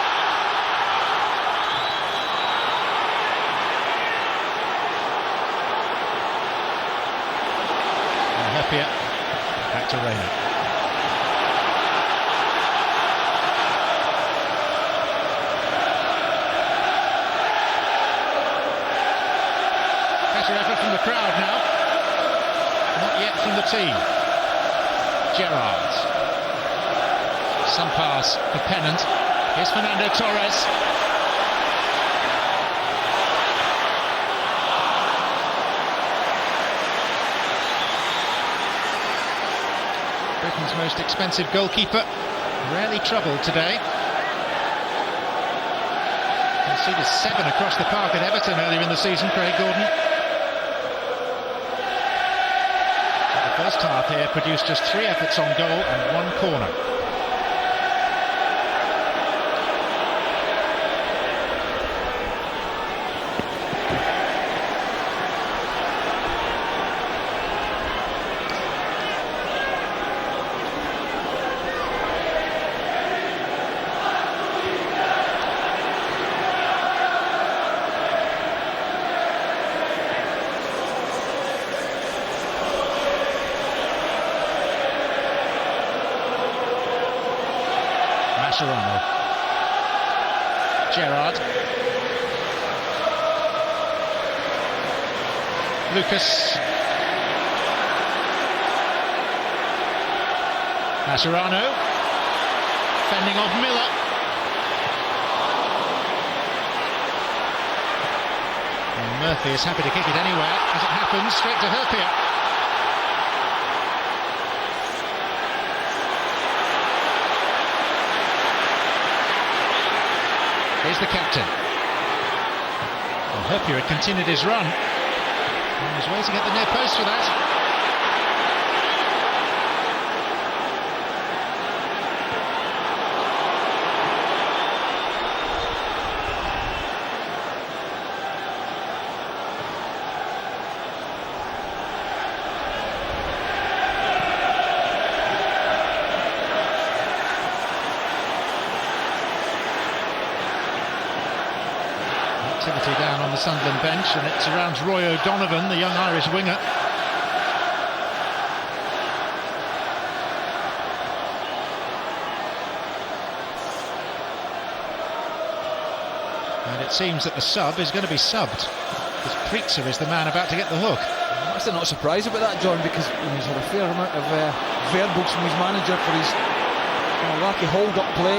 Lapierre. Back to Reina. Better effort from the crowd now. Not yet from the team. Gerrard. Some pass for Pennant. Here's Fernando Torres. Britain's most expensive goalkeeper, rarely troubled today. Conceded 7 across the park at Everton earlier in the season, Craig Gordon. But the first half here produced just 3 efforts on goal and 1 corner. Mascherano. Gerrard. Lucas. Mascherano. Fending off Miller. And Murphy is happy to kick it anywhere. As it happens, straight to Herpia. Here's the captain. Well, Herpia had continued his run. On his way to get the near post for that. Activity down on the Sunderland bench, and it surrounds Roy O'Donovan, the young Irish winger. And it seems that the sub is going to be subbed, because Prietzer is the man about to get the hook. I'm actually not surprised about that, John, because he's had a fair amount of verbals from his manager for his wacky hold-up play.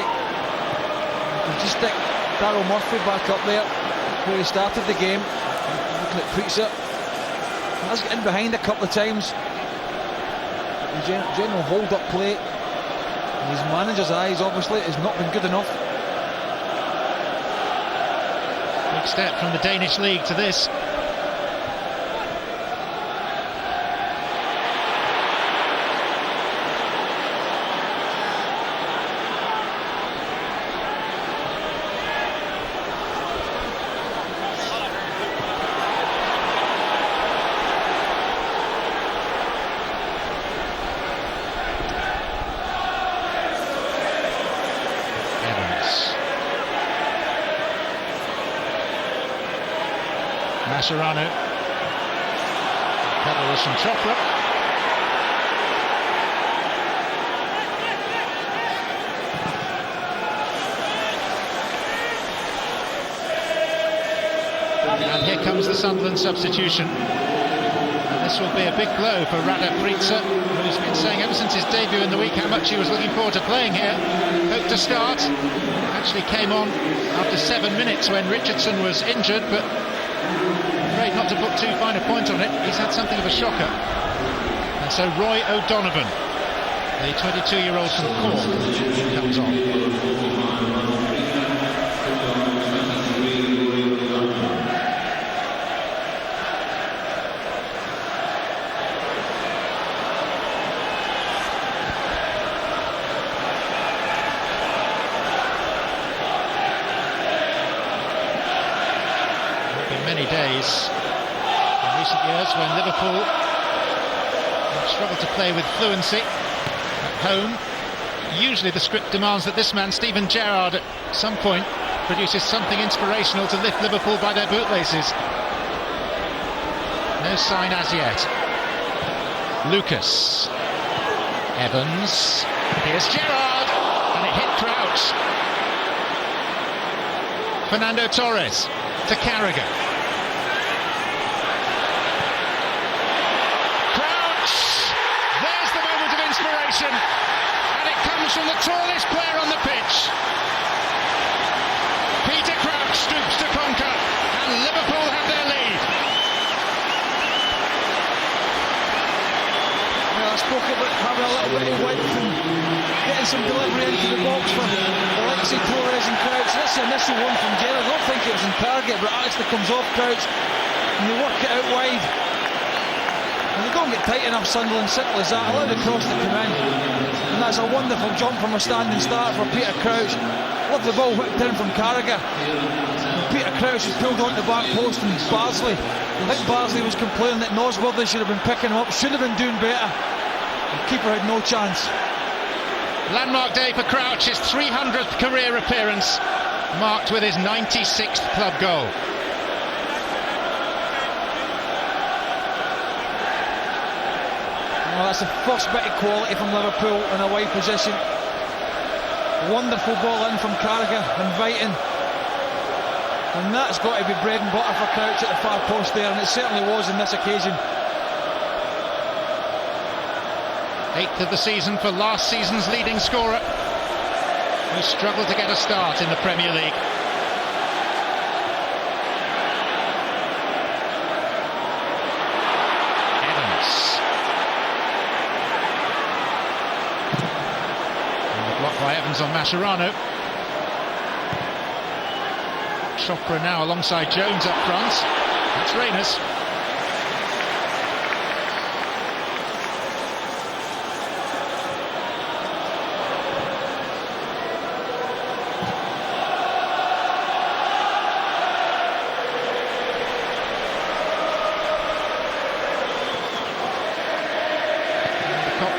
He'll just stick Darryl Murphy back up there where he started the game. Looking at Prietzer, he has got in behind a couple of times. The general hold-up play in his manager's eyes obviously has not been good enough. Big step from the Danish league to this. Mascherano. Pebbles from Chopra. And here comes the Sunderland substitution. And this will be a big blow for Rada Prietzer, who's been saying ever since his debut in the week how much he was looking forward to playing here. Hoped to start. Actually came on after 7 minutes when Richardson was injured, but afraid not to put too fine a point on it. He's had something of a shocker. And so Roy O'Donovan, the 22-year-old from Cork, comes on. Many days in recent years when Liverpool have struggled to play with fluency at home. Usually the script demands that this man, Steven Gerrard, at some point produces something inspirational to lift Liverpool by their bootlaces. No sign as yet. Lucas. Evans. Here's Gerrard, and it hit Crouch. Fernando Torres to Carragher. And it comes from the tallest player on the pitch. Peter Crouch stoops to conquer, and Liverpool have their lead. Well, I spoke about having a little bit of width and getting some delivery into the box for Alexi Torres and Crouch. That's the initial one from Gerrard. I don't think it was in target, but it actually comes off Crouch and they work it out wide. And They don't get tight enough, Sunderland, simple as that. Allow the cross to come in, and that's a wonderful jump from a standing start for Peter Crouch. Love the ball whipped in from Carragher. Peter Crouch was pulled onto the back post, and Barnsley, I think Barnsley was complaining that Nosworthy should have been picking him up, should have been doing better. The keeper had no chance. Landmark day for Crouch, his 300th career appearance, marked with his 96th club goal. Well, that's the first bit of quality from Liverpool in a wide position. Wonderful ball in from Carragher, inviting. And that's got to be bread and butter for Crouch at the far post there, and it certainly was on this occasion. 8th of the season for last season's leading scorer, who struggled to get a start in the Premier League. Blocked by Evans on Mascherano. Chopra now alongside Jones up front. That's Reyners.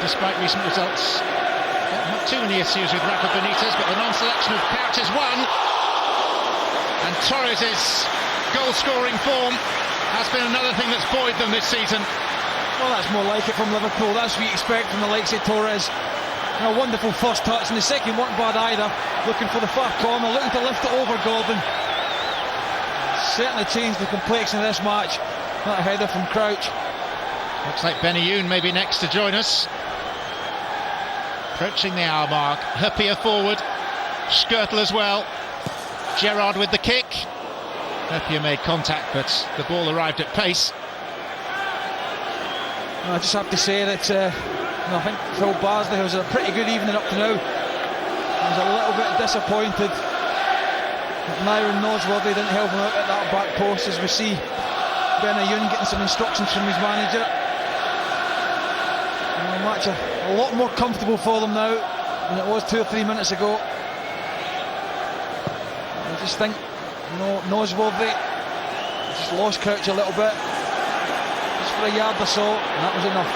Despite recent results, not too many issues with Rafa Benitez, but the non-selection of Crouch is one. And Torres' goal-scoring form has been another thing that's buoyed them this season. Well, that's more like it from Liverpool. That's what you expect from the likes of Torres. And a wonderful first touch, and the second wasn't bad either. Looking for the far corner, looking to lift it over Gordon. Certainly changed the complexion of this match. That header from Crouch. Looks like Benayoun may be next to join us. Approaching the hour mark. Huppier forward. Skirtle as well. Gerrard with the kick. Huppier made contact, but the ball arrived at pace. I just have to say that I think Phil Barnsley has a pretty good evening up to now. He was a little bit disappointed that Myron Nosworthy didn't help him out at that back post, as we see Benayoun getting some instructions from his manager. The match a lot more comfortable for them now than it was 2 or 3 minutes ago. I just think Nosworthy just lost Crouch a little bit, just for a yard or so, and that was enough.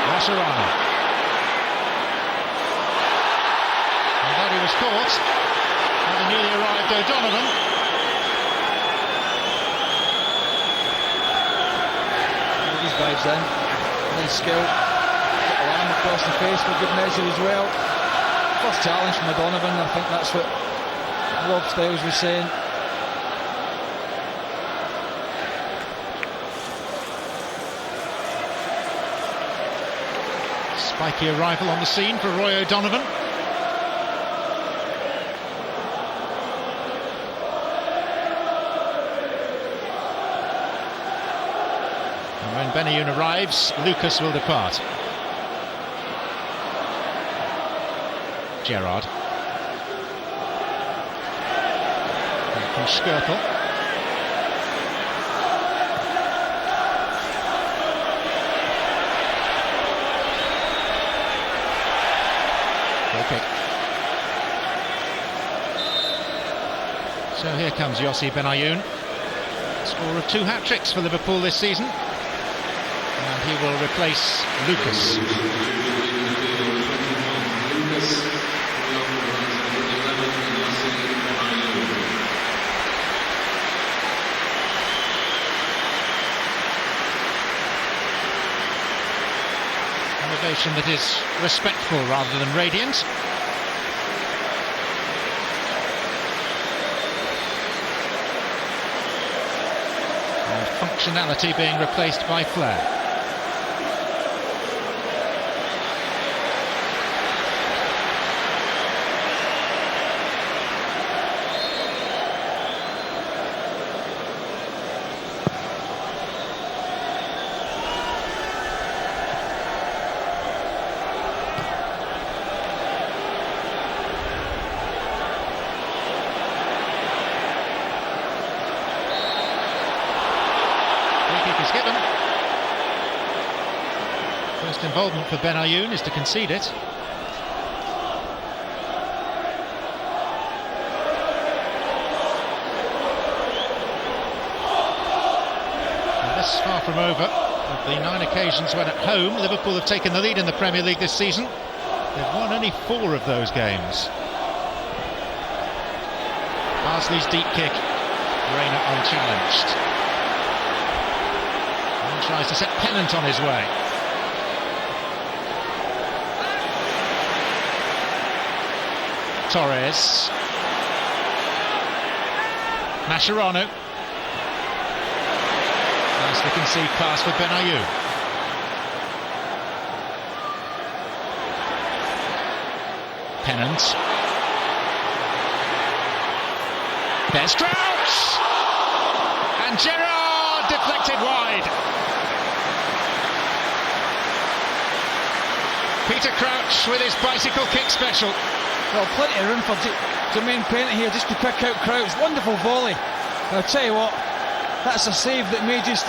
Mascherano. And that he was caught by the newly arrived O'Donovan. These vibes in. Nice skill. Get the arm across the face for good measure as well. First challenge from O'Donovan. I think that's what Rob Styles was saying. Spiky arrival on the scene for Roy O'Donovan. When Benayoun arrives, Lucas will depart. Gerrard. From Skirtle. Okay. So here comes Yossi Benayoun, scorer of 2 hat-tricks for Liverpool this season. And he will replace Lucas. Innovation that is respectful rather than radiant. And functionality being replaced by flair. Is given. First involvement for Benayoun is to concede it. Now, this is far from over. Of the 9 occasions when at home Liverpool have taken the lead in the Premier League this season, they've won only 4 of those games. Barnsley's deep kick, Reina unchallenged. And tries to set Pennant on his way. Torres. Mascherano. Nicely conceived pass for Benayoun. Pennant. There's Crouch! And Gerrard deflected wide. Peter Crouch with his bicycle kick special. Well, plenty of room for Jermaine Pennant here just to pick out Crouch. Wonderful volley. I'll tell you what, that's a save that may just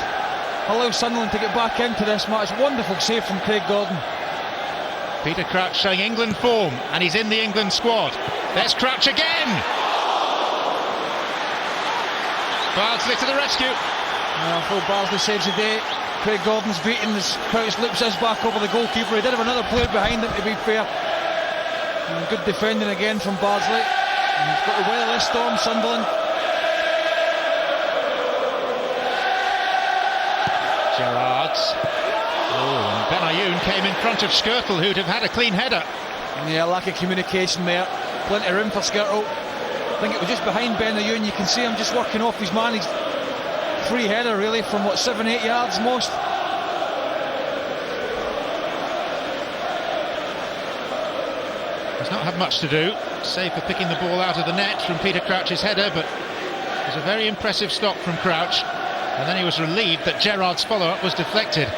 allow Sunderland to get back into this match. Wonderful save from Craig Gordon. Peter Crouch showing England form, and he's in the England squad. There's Crouch again. Bardsley to the rescue. Full Bardsley saves the day. Craig Gordon's beaten as Crouch loops his back over the goalkeeper. He did have another player behind him, to be fair. And good defending again from Bardsley. And he's got to weather this storm, Sunderland. Gerrard. Oh, and Benayoun came in front of Skirtle, who'd have had a clean header. Yeah, lack of communication there. Plenty of room for Skirtle. I think it was just behind Benayoun. You can see him just working off his man. He's free header really from what, 7-8 yards most. Does not have much to do, save for picking the ball out of the net from Peter Crouch's header, but it was a very impressive stop from Crouch, and then he was relieved that Gerrard's follow-up was deflected.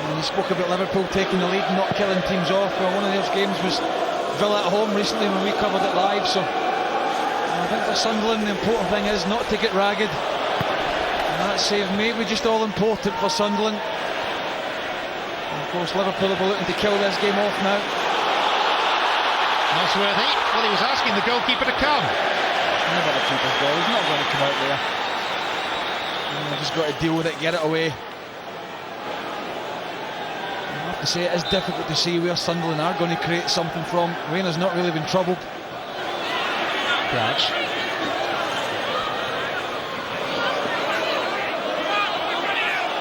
And you spoke about Liverpool taking the lead and not killing teams off. Well, one of those games was Villa at home recently when we covered it live, so I think for Sunderland the important thing is not to get ragged, and that save may be just all important for Sunderland. And of course Liverpool will be looking to kill this game off now. Nosworthy, well, he was asking the goalkeeper to come. Never the keeper's goal, he's not going to come out there. They've just got to deal with it, get it away. I have to say it is difficult to see where Sunderland are going to create something from. Reina's not really been troubled. Crouch.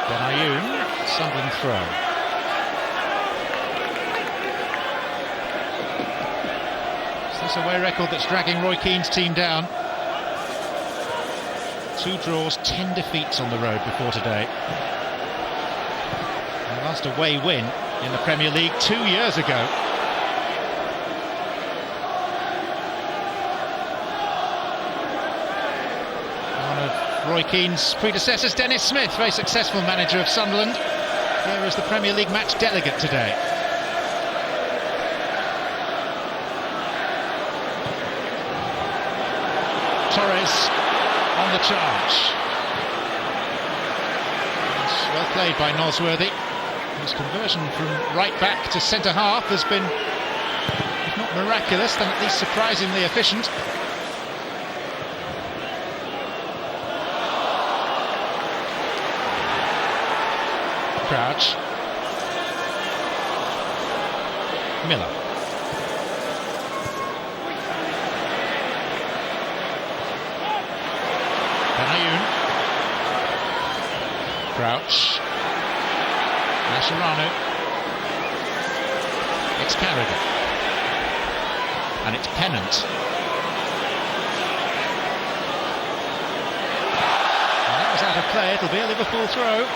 Benayoun, Sunderland throw. Is this away record that's dragging Roy Keane's team down? 2 draws, 10 defeats on the road before today. The last away win in the Premier League 2 years ago. Roy Keane's predecessors, Dennis Smith, very successful manager of Sunderland, here is the Premier League match delegate today. Torres on the charge. It's well played by Nosworthy. His conversion from right back to centre half has been, if not miraculous, then at least surprisingly efficient. Crouch. Miller. Benayoun. Crouch. Mascherano. It's Carragher. And it's Pennant. And that was out of play. It'll be a Liverpool throw.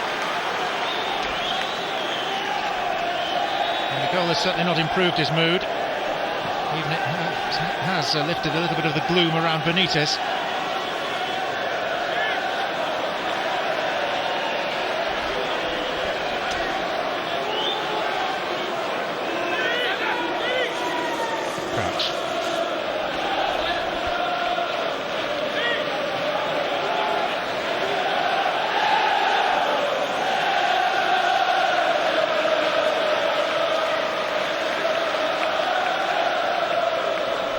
And the goal has certainly not improved his mood. Even it has lifted a little bit of the gloom around Benitez. Crouch.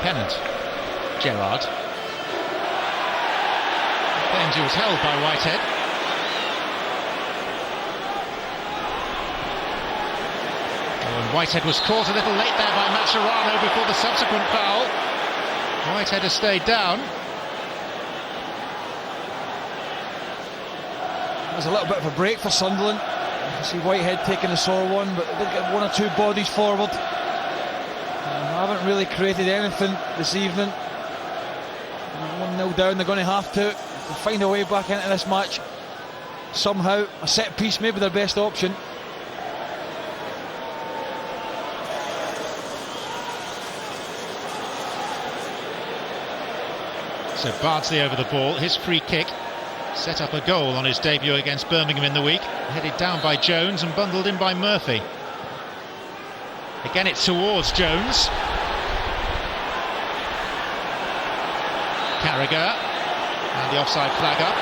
pennant. Gerrard. Benji was held by Whitehead. And Whitehead was caught a little late there by Mascherano before the subsequent foul. Whitehead has stayed down. There's a little bit of a break for Sunderland. You can see Whitehead taking a sore one, but they did get one or two bodies forward. Haven't really created anything this evening. 1-0 down, they're going to have to find a way back into this match somehow. A set piece may be their best option. So Bardsley over the ball, his free kick set up a goal on his debut against Birmingham in the week, headed down by Jones and bundled in by Murphy. Again it's towards Jones. Carragher, and the offside flag up.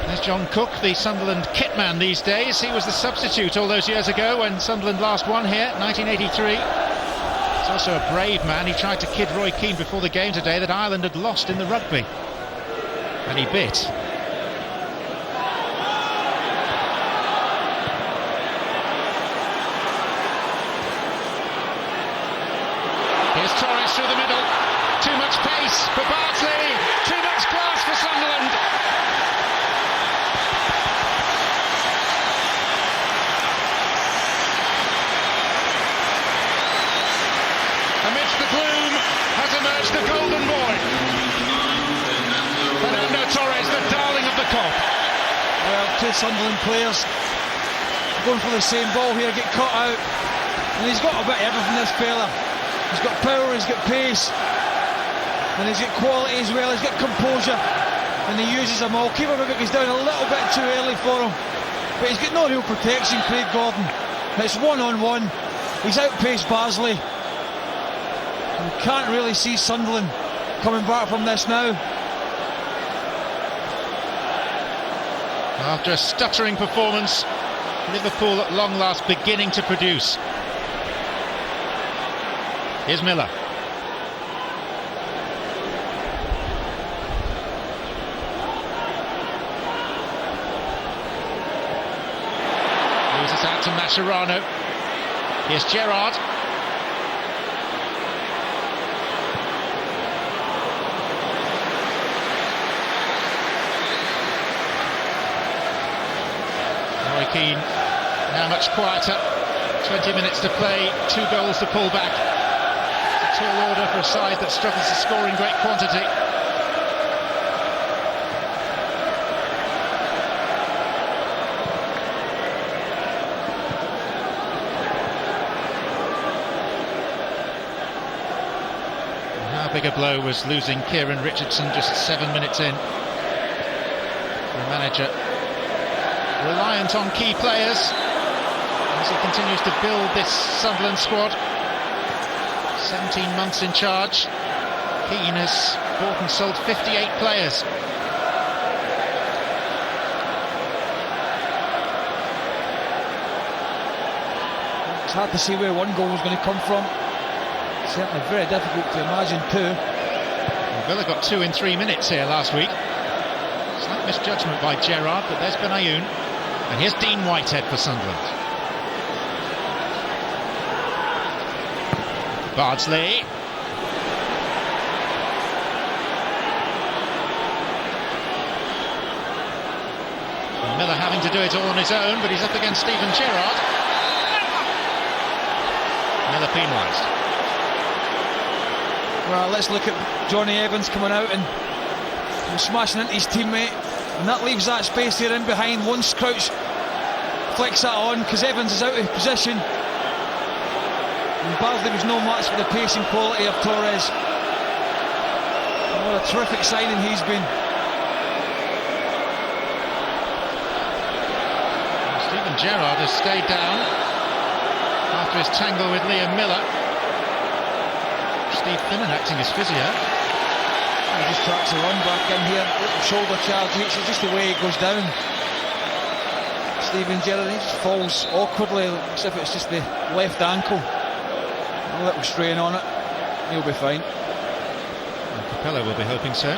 There's John Cook, the Sunderland kitman these days. He was the substitute all those years ago when Sunderland last won here, 1983. He's also a brave man. He tried to kid Roy Keane before the game today that Ireland had lost in the rugby. And he bit. Here's Torres through the middle. Too much pace for Bardsley. Too much class for Sunderland. Amidst the gloom has emerged the golden boy. Fernando Torres, the darling of the Kop. Well, two Sunderland players going for the same ball here, get caught out. And he's got a bit of everything, this fella. He's got power, he's got pace, and he's got quality as well, he's got composure, and he uses them all. Keeper maybe goes down a little bit too early for him, but he's got no real protection, Craig Gordon. It's one-on-one, he's outpaced Bardsley. You can't really see Sunderland coming back from this now. After a stuttering performance, Liverpool at long last beginning to produce. Here's Miller. Moves it out to Mascherano. Here's Gerrard. Roy Keane now much quieter. 20 minutes to play, 2 goals to pull back. It's a tall order for a side that struggles to score in great quantity. How big a blow was losing Kieran Richardson just 7 minutes in. The manager reliant on key players as he continues to build this Sunderland squad. 17 months in charge. Keane has bought and sold 58 players. It's hard to see where one goal was going to come from. Certainly very difficult to imagine two. Well, Villa got 2 in 3 minutes here last week. Slight misjudgment by Gerrard, but there's Benayoun. And here's Dean Whitehead for Sunderland. Bardsley. And Miller having to do it all on his own, but he's up against Steven Gerrard. Miller penalised. Well, let's look at Johnny Evans coming out and smashing into his teammate, and that leaves that space there in behind. Once Crouch flicks that on, because Evans is out of position, and Bardsley was no match for the pace and quality of Torres. And what a terrific signing he's been. Steven Gerrard has stayed down after his tangle with Liam Miller. Steve Finnan acting as physio. He just tracks a run back in here. Little shoulder charge, it's just the way he goes down. Steven Gerrard, he just falls awkwardly as if it's just the left ankle. A little strain on it. He'll be fine. Capello will be hoping so.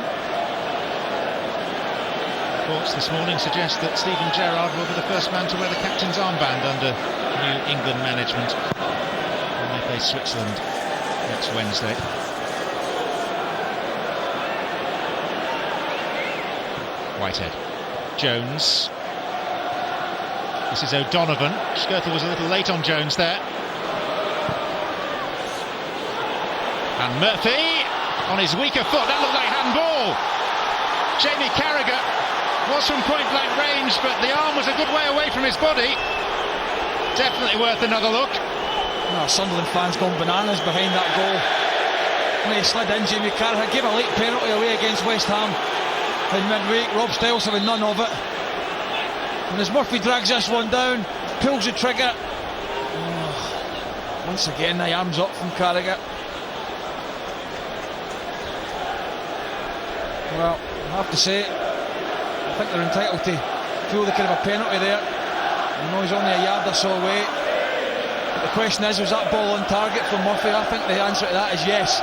Reports this morning suggest that Steven Gerrard will be the first man to wear the captain's armband under New England management when they play Switzerland next Wednesday. Whitehead. Jones. This is O'Donovan. Skirtle was a little late on Jones there. And Murphy on his weaker foot. That looked like handball. Jamie Carragher was from point blank range, but the arm was a good way away from his body. Definitely worth another look. Oh, Sunderland fans going bananas behind that goal. When he slid in, Jamie Carragher gave a late penalty away against West Ham in midweek. Rob Styles having none of it. And as Murphy drags this one down, pulls the trigger. Oh, once again, the arms up from Carragher. Well, I have to say, I think they're entitled to feel they could have a penalty there. I know he's only a yard or so away. But the question is, was that ball on target for Murphy? I think the answer to that is yes.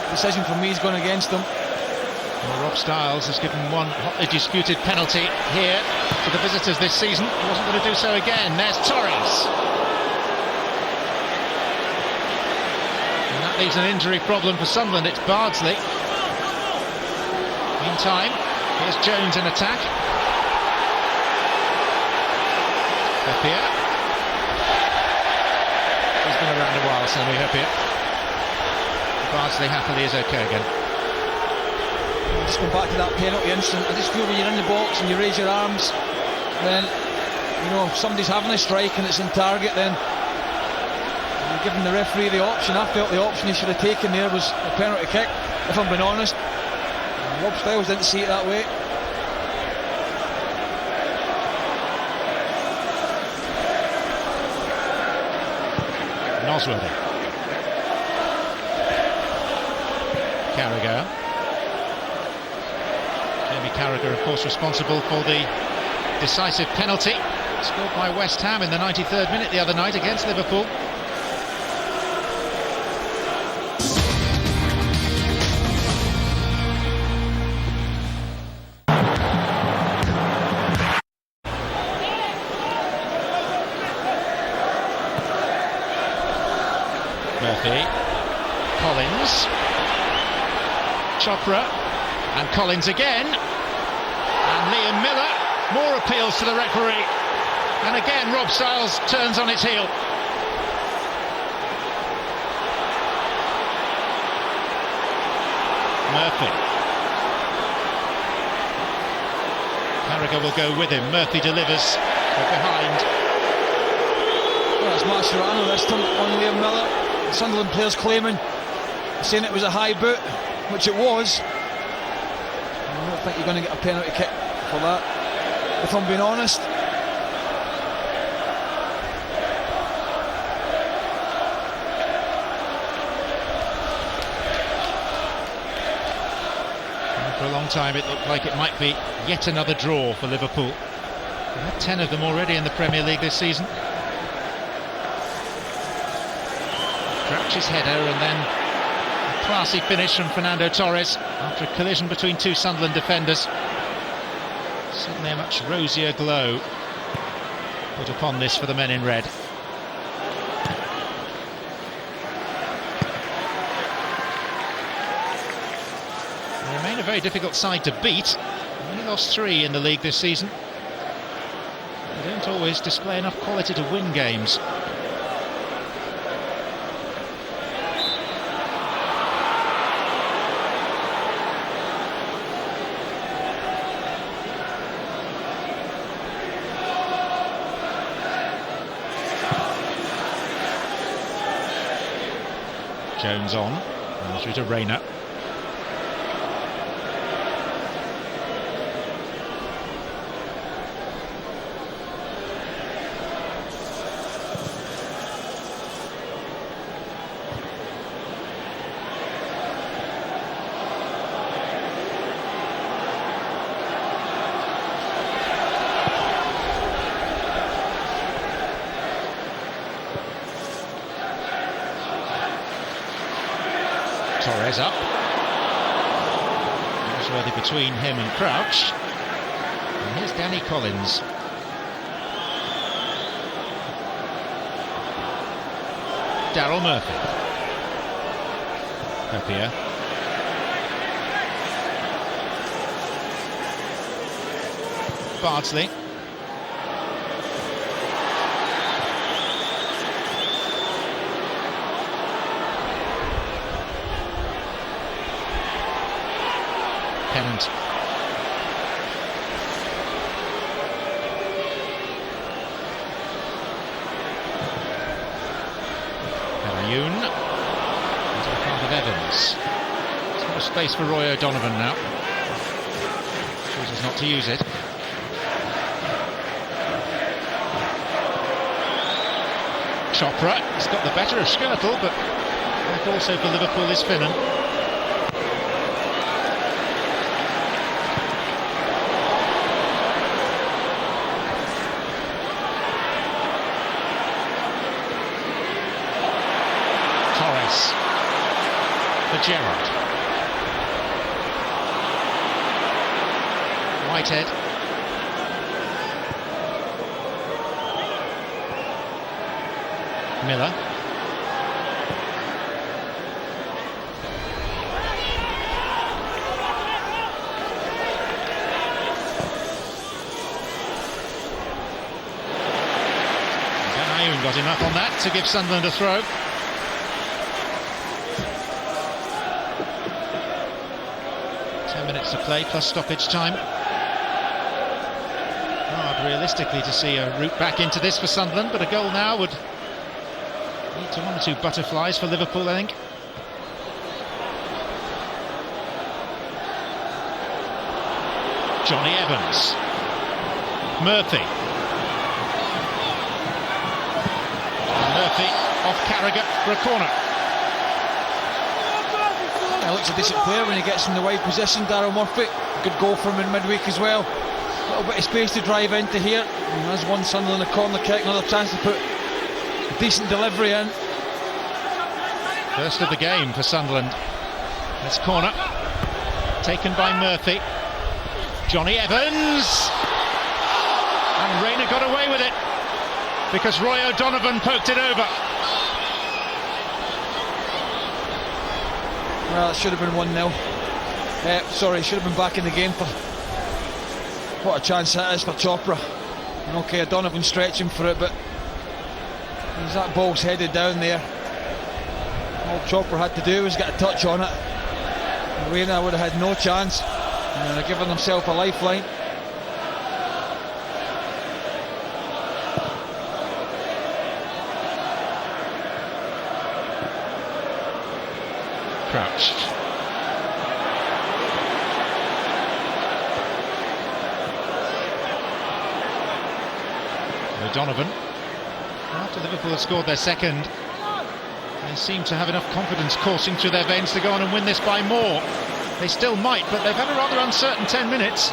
The decision for me is going against him. Well, Rob Styles has given one hotly disputed penalty here to the visitors this season. He wasn't going to do so again. There's Torres. And that leaves an injury problem for Sunderland. It's Bardsley. Meantime, here's Jones in attack. Hoppier. He's been around a while, Sammy Hoppier. Bardsley happily is okay again. Just going back to that penalty instant, I just feel when you're in the box and you raise your arms, then, you know, if somebody's having a strike and it's in target, then you're giving the referee the option. I felt the option he should have taken there was a penalty kick, if I'm being honest. Rob Styles didn't see it that way. Nosworthy. Carragher. Jamie Carragher, of course, responsible for the decisive penalty scored by West Ham in the 93rd minute the other night against Liverpool. Murphy, Collins, Chopra, and Collins again, and Liam Miller. More appeals to the referee, and again Rob Styles turns on its heel. Murphy. Carragher will go with him. Murphy delivers from behind. Well, it's Mascherano this time on Liam Miller. The Sunderland players saying it was a high boot, which it was. I don't think you're going to get a penalty kick for that, if I'm being honest. And for a long time it looked like it might be yet another draw for Liverpool. They've had 10 of them already in the Premier League this season. Crouch's header and then a classy finish from Fernando Torres after a collision between two Sunderland defenders. Certainly a much rosier glow put upon this for the men in red. They remain a very difficult side to beat. They've only lost 3 in the league this season. They don't always display enough quality to win games. Jones on, and through to Rayner. Torres up. Worthy between him and Crouch. And here's Danny Collins. Daryl Murphy. Happier. Bardsley. Pennant. Yoon. Into the front of Evans. There's more space for Roy O'Donovan now. Chooses not to use it. Chopra has got the better of Skirtle, but back also for Liverpool is Finnan. Torres for Gerrard. Whitehead. Miller. Benayoun got enough on that to give Sunderland a throw. Minutes to play plus stoppage time. Hard realistically to see a route back into this for Sunderland, but a goal now would lead to one or two butterflies for Liverpool, I think. Johnny Evans. Murphy. Murphy off Carragher for a corner. He looks a decent player when he gets in the wide position. Daryl Murphy, good goal from him in midweek as well. A little bit of space to drive into here. And there's one Sunderland a corner kick, another chance to put a decent delivery in. First of the game for Sunderland. This corner taken by Murphy. Johnny Evans, and Rayner got away with it because Roy O'Donovan poked it over. Well, it should have been 1-0. Sorry, should have been back in the game. For what a chance that is for Chopra. And okay, O'Donovan stretching for it, but as that ball's headed down there, all Chopra had to do was get a touch on it. Rayner would have had no chance, and given himself a lifeline. Crouch. O'Donovan. After Liverpool had scored their second, they seem to have enough confidence coursing through their veins to go on and win this by more. They still might, but they've had a rather uncertain 10 minutes.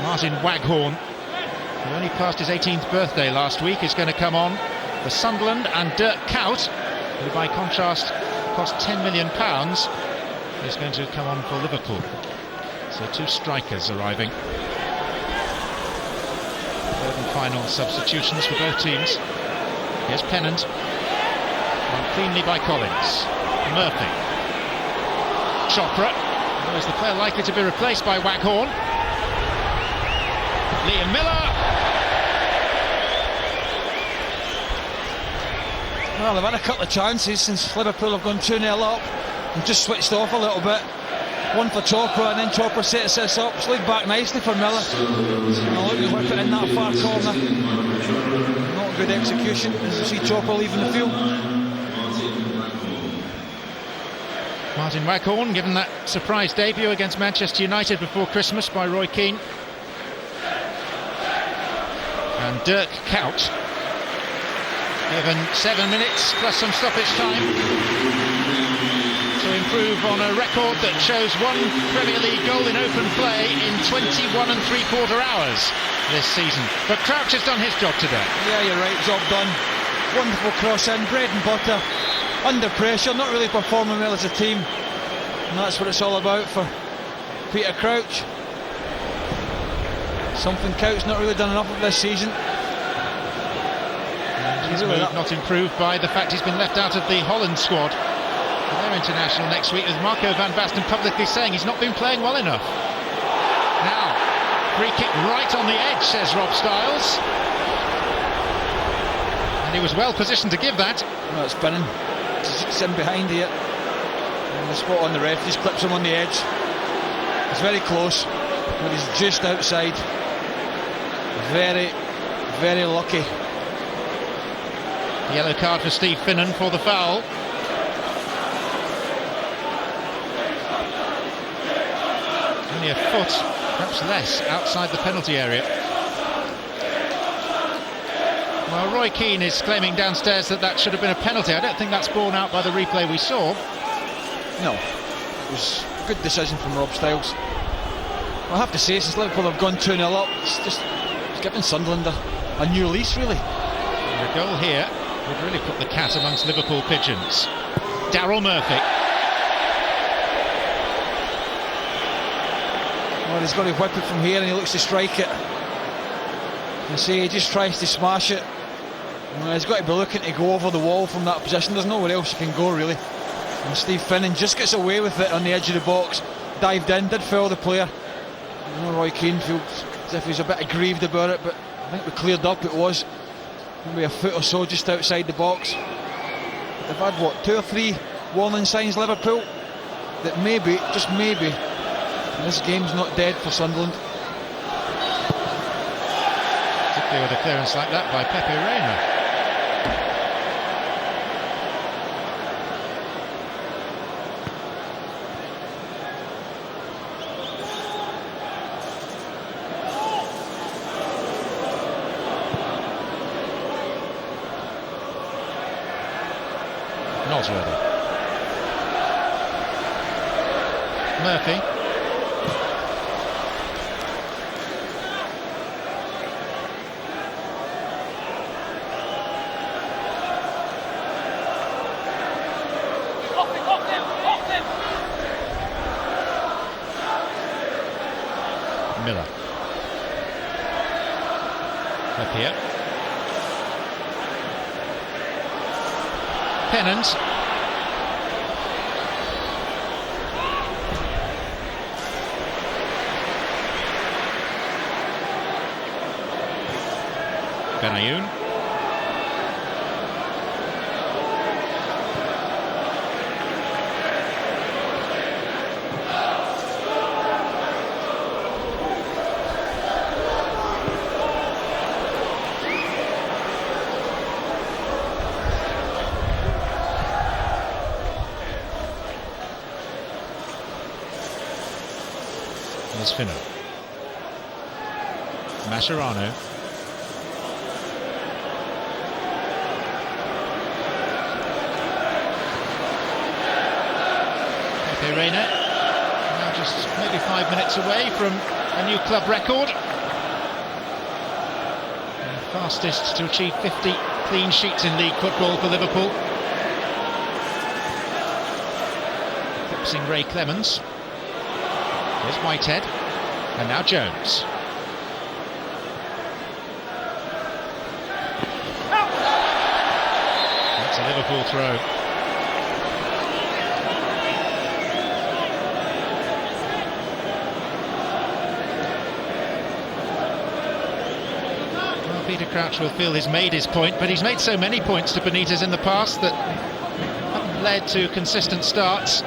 Martin Waghorn, who only passed his 18th birthday last week, is going to come on for Sunderland, and Dirk Kuyt, who by contrast cost £10 million, is going to come on for Liverpool. So two strikers arriving. Third and final substitutions for both teams. Here's Pennant. Won cleanly by Collins. Murphy. Chopra. Oh, is the player likely to be replaced by Waghorn? Liam Miller. Well, they've had a couple of chances since Liverpool have gone 2-0 up and just switched off a little bit. One for Chopra, and then Chopra sets this up, slid back nicely for Miller. Now look, to whip it in that far corner. Not good execution as you see Chopra leaving the field. Martin Waghorn given that surprise debut against Manchester United before Christmas by Roy Keane. And Dirk Kuyt, given 7 minutes plus some stoppage time to improve on a record that shows one Premier League goal in open play in 21 3/4 hours this season. But Crouch has done his job today. Yeah, you're right, job done. Wonderful cross in, bread and butter, under pressure, not really performing well as a team, and that's what it's all about for Peter Crouch. Something Crouch not really done enough of this season. And his mood not improved by the fact he's been left out of the Holland squad for their international next week, with Marco van Basten publicly saying he's not been playing well enough. Now, free kick right on the edge, says Rob Styles. And he was well positioned to give that. No, it's spinning. It's in behind here. And the spot on the ref just clips him on the edge. It's very close, but he's just outside. Very, very lucky. Yellow card for Steve Finnan for the foul. Only a foot, perhaps less, outside the penalty area. Well, Roy Keane is claiming downstairs that should have been a penalty. I don't think that's borne out by the replay we saw. No, it was a good decision from Rob Styles. I have to say, since Liverpool have gone 2-0 up, it's giving Sunderland a new lease, really. And a goal here would really put the cat amongst Liverpool pigeons. Daryl Murphy. Well, he's got to whip it from here and he looks to strike it. You see, he just tries to smash it. Well, he's got to be looking to go over the wall from that position. There's nowhere else he can go, really. And Steve Finnan just gets away with it on the edge of the box. Dived in, did foul the player. I know Roy Keane feels as if he's a bit aggrieved about it, but I think we cleared up. It was maybe a foot or so just outside the box. They've had, what, 2 or 3 warning signs, Liverpool, that maybe, just maybe, this game's not dead for Sunderland. Particularly with a clearance like that by Pepe Reina. Nosworthy. Murphy. Miller. Up here. Pennant. Benayoun. Here's Finnan. Mascherano. Pepe Reina, now just maybe 5 minutes away from a new club record. The fastest to achieve 50 clean sheets in league football for Liverpool. Eclipsing Ray Clemens. Here's Whitehead, and now Jones. That's a Liverpool throw. Well, Peter Crouch will feel he's made his point, but he's made so many points to Benitez in the past that haven't led to consistent starts.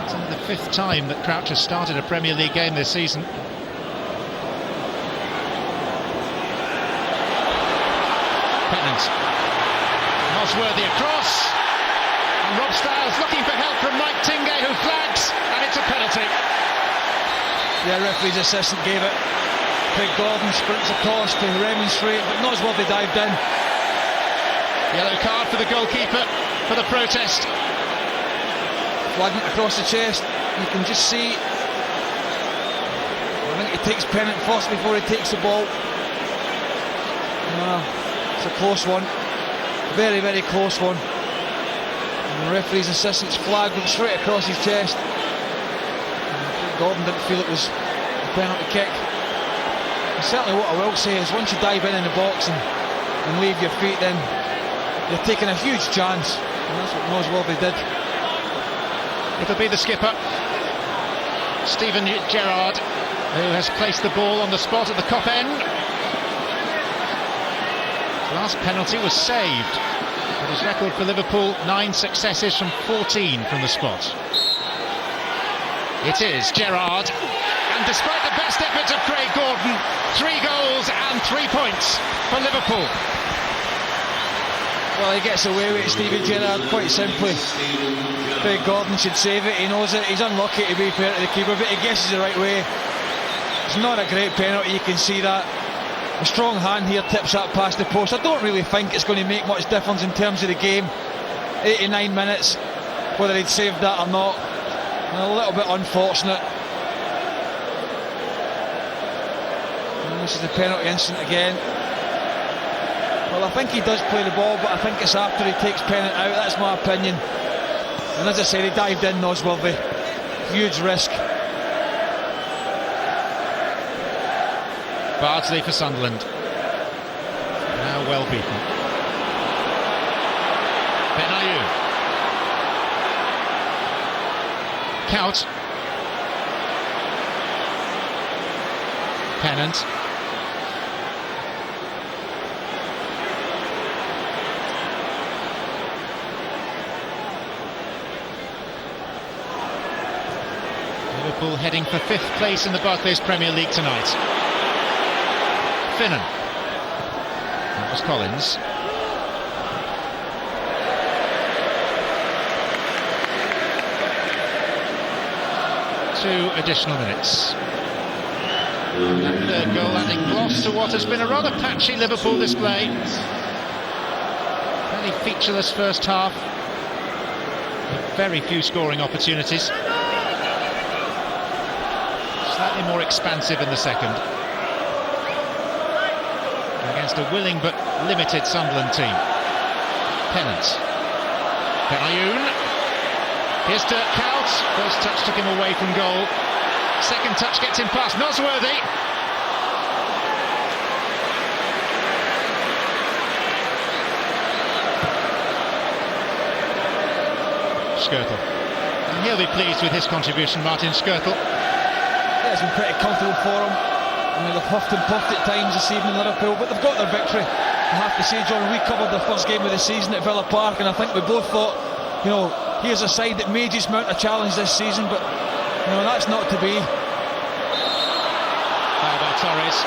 It's only the 5th time that Crouch has started a Premier League game this season. Pennant. Nosworthy across. And Rob Styles looking for help from Mike Tingay, who flags, and it's a penalty. The referee's assistant gave it. Craig Gordon sprints across to remonstrate, but Nosworthy dived in. Yellow card for the goalkeeper for the protest. Flagging it across the chest, you can just see. I think he takes Pennant first before he takes the ball. It's a close one. Very, very close one. And the referee's assistant's flag went straight across his chest. And Gordon didn't feel it was a penalty kick. And certainly what I will say is once you dive in the box and leave your feet, then you're taking a huge chance. And that's what Nosworthy did. It'll be the skipper, Steven Gerrard, who has placed the ball on the spot at the Kop end. His last penalty was saved, but his record for Liverpool, 9 successes from 14 from the spot. It is Gerrard, and despite the best efforts of Craig Gordon, 3 goals and 3 points for Liverpool. Well, he gets away with it, Steven Gerrard, quite simply. Craig Gordon should save it, he knows it, he's unlucky to be fair to the keeper, but he guesses the right way. It's not a great penalty, you can see that. A strong hand here tips that past the post. I don't really think it's going to make much difference in terms of the game. 89 minutes, whether he'd saved that or not. And a little bit unfortunate. And this is the penalty incident again. Well, I think he does play the ball, but I think it's after he takes Pennant out, that's my opinion. And as I said, he dived in, Nosworthy. Huge risk. Bardsley for Sunderland. Now well beaten. Benayoun. Count. Pennant. Liverpool heading for 5th place in the Barclays Premier League tonight. Finnan. That was Collins. Two additional minutes. And that third goal adding gloss to what has been a rather patchy Liverpool display. Fairly featureless first half. Very few scoring opportunities. Slightly more expansive in the second. Against a willing but limited Sunderland team. Pennant. Benayoun. Here's to Kuyt. First touch took him away from goal. Second touch gets him past Nosworthy. Skrtel. And he'll be pleased with his contribution, Martin Skrtel. Yeah, it's been pretty comfortable for him. I mean, they've huffed and puffed at times this evening, Liverpool, but they've got their victory. I have to say, John, we covered the first game of the season at Villa Park, and I think we both thought, you know, here's a side that may just mount a challenge this season, but, you know, that's not to be. Foul by Torres.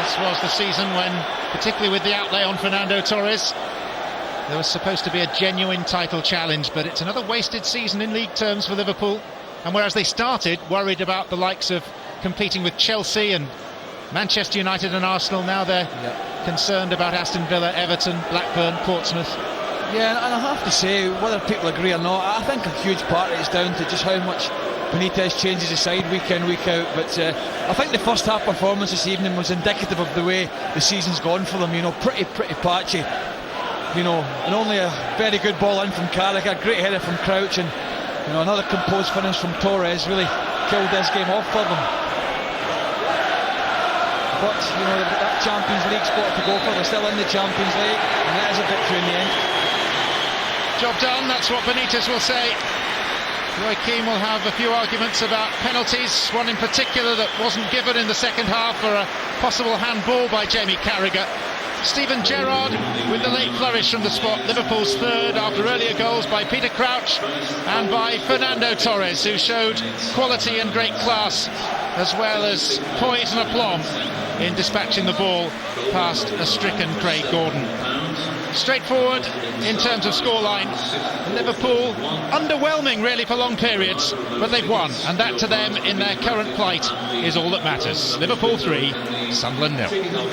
This was the season when, particularly with the outlay on Fernando Torres, there was supposed to be a genuine title challenge, but it's another wasted season in league terms for Liverpool. And whereas they started worried about the likes of competing with Chelsea and Manchester United and Arsenal, now they're concerned about Aston Villa, Everton, Blackburn, Portsmouth. Yeah, and I have to say, whether people agree or not, I think a huge part of it is down to just how much Benitez changes the side week in, week out. But I think the first half performance this evening was indicative of the way the season's gone for them. You know, pretty patchy. You know, and only a very good ball in from Carragher, great header from Crouch, and you know, another composed finish from Torres really killed this game off for them. But you know, they've got that Champions League spot to go for. They're still in the Champions League, and that is a victory in the end. Job done, that's what Benitez will say. Roy Keane will have a few arguments about penalties, one in particular that wasn't given in the second half for a possible handball by Jamie Carragher. Steven Gerrard with the late flourish from the spot. Liverpool's third after earlier goals by Peter Crouch and by Fernando Torres, who showed quality and great class as well as poise and aplomb in dispatching the ball past a stricken Craig Gordon. Straightforward in terms of scoreline. Liverpool underwhelming really for long periods, but they've won, and that to them in their current plight is all that matters. Liverpool 3, Sunderland 0.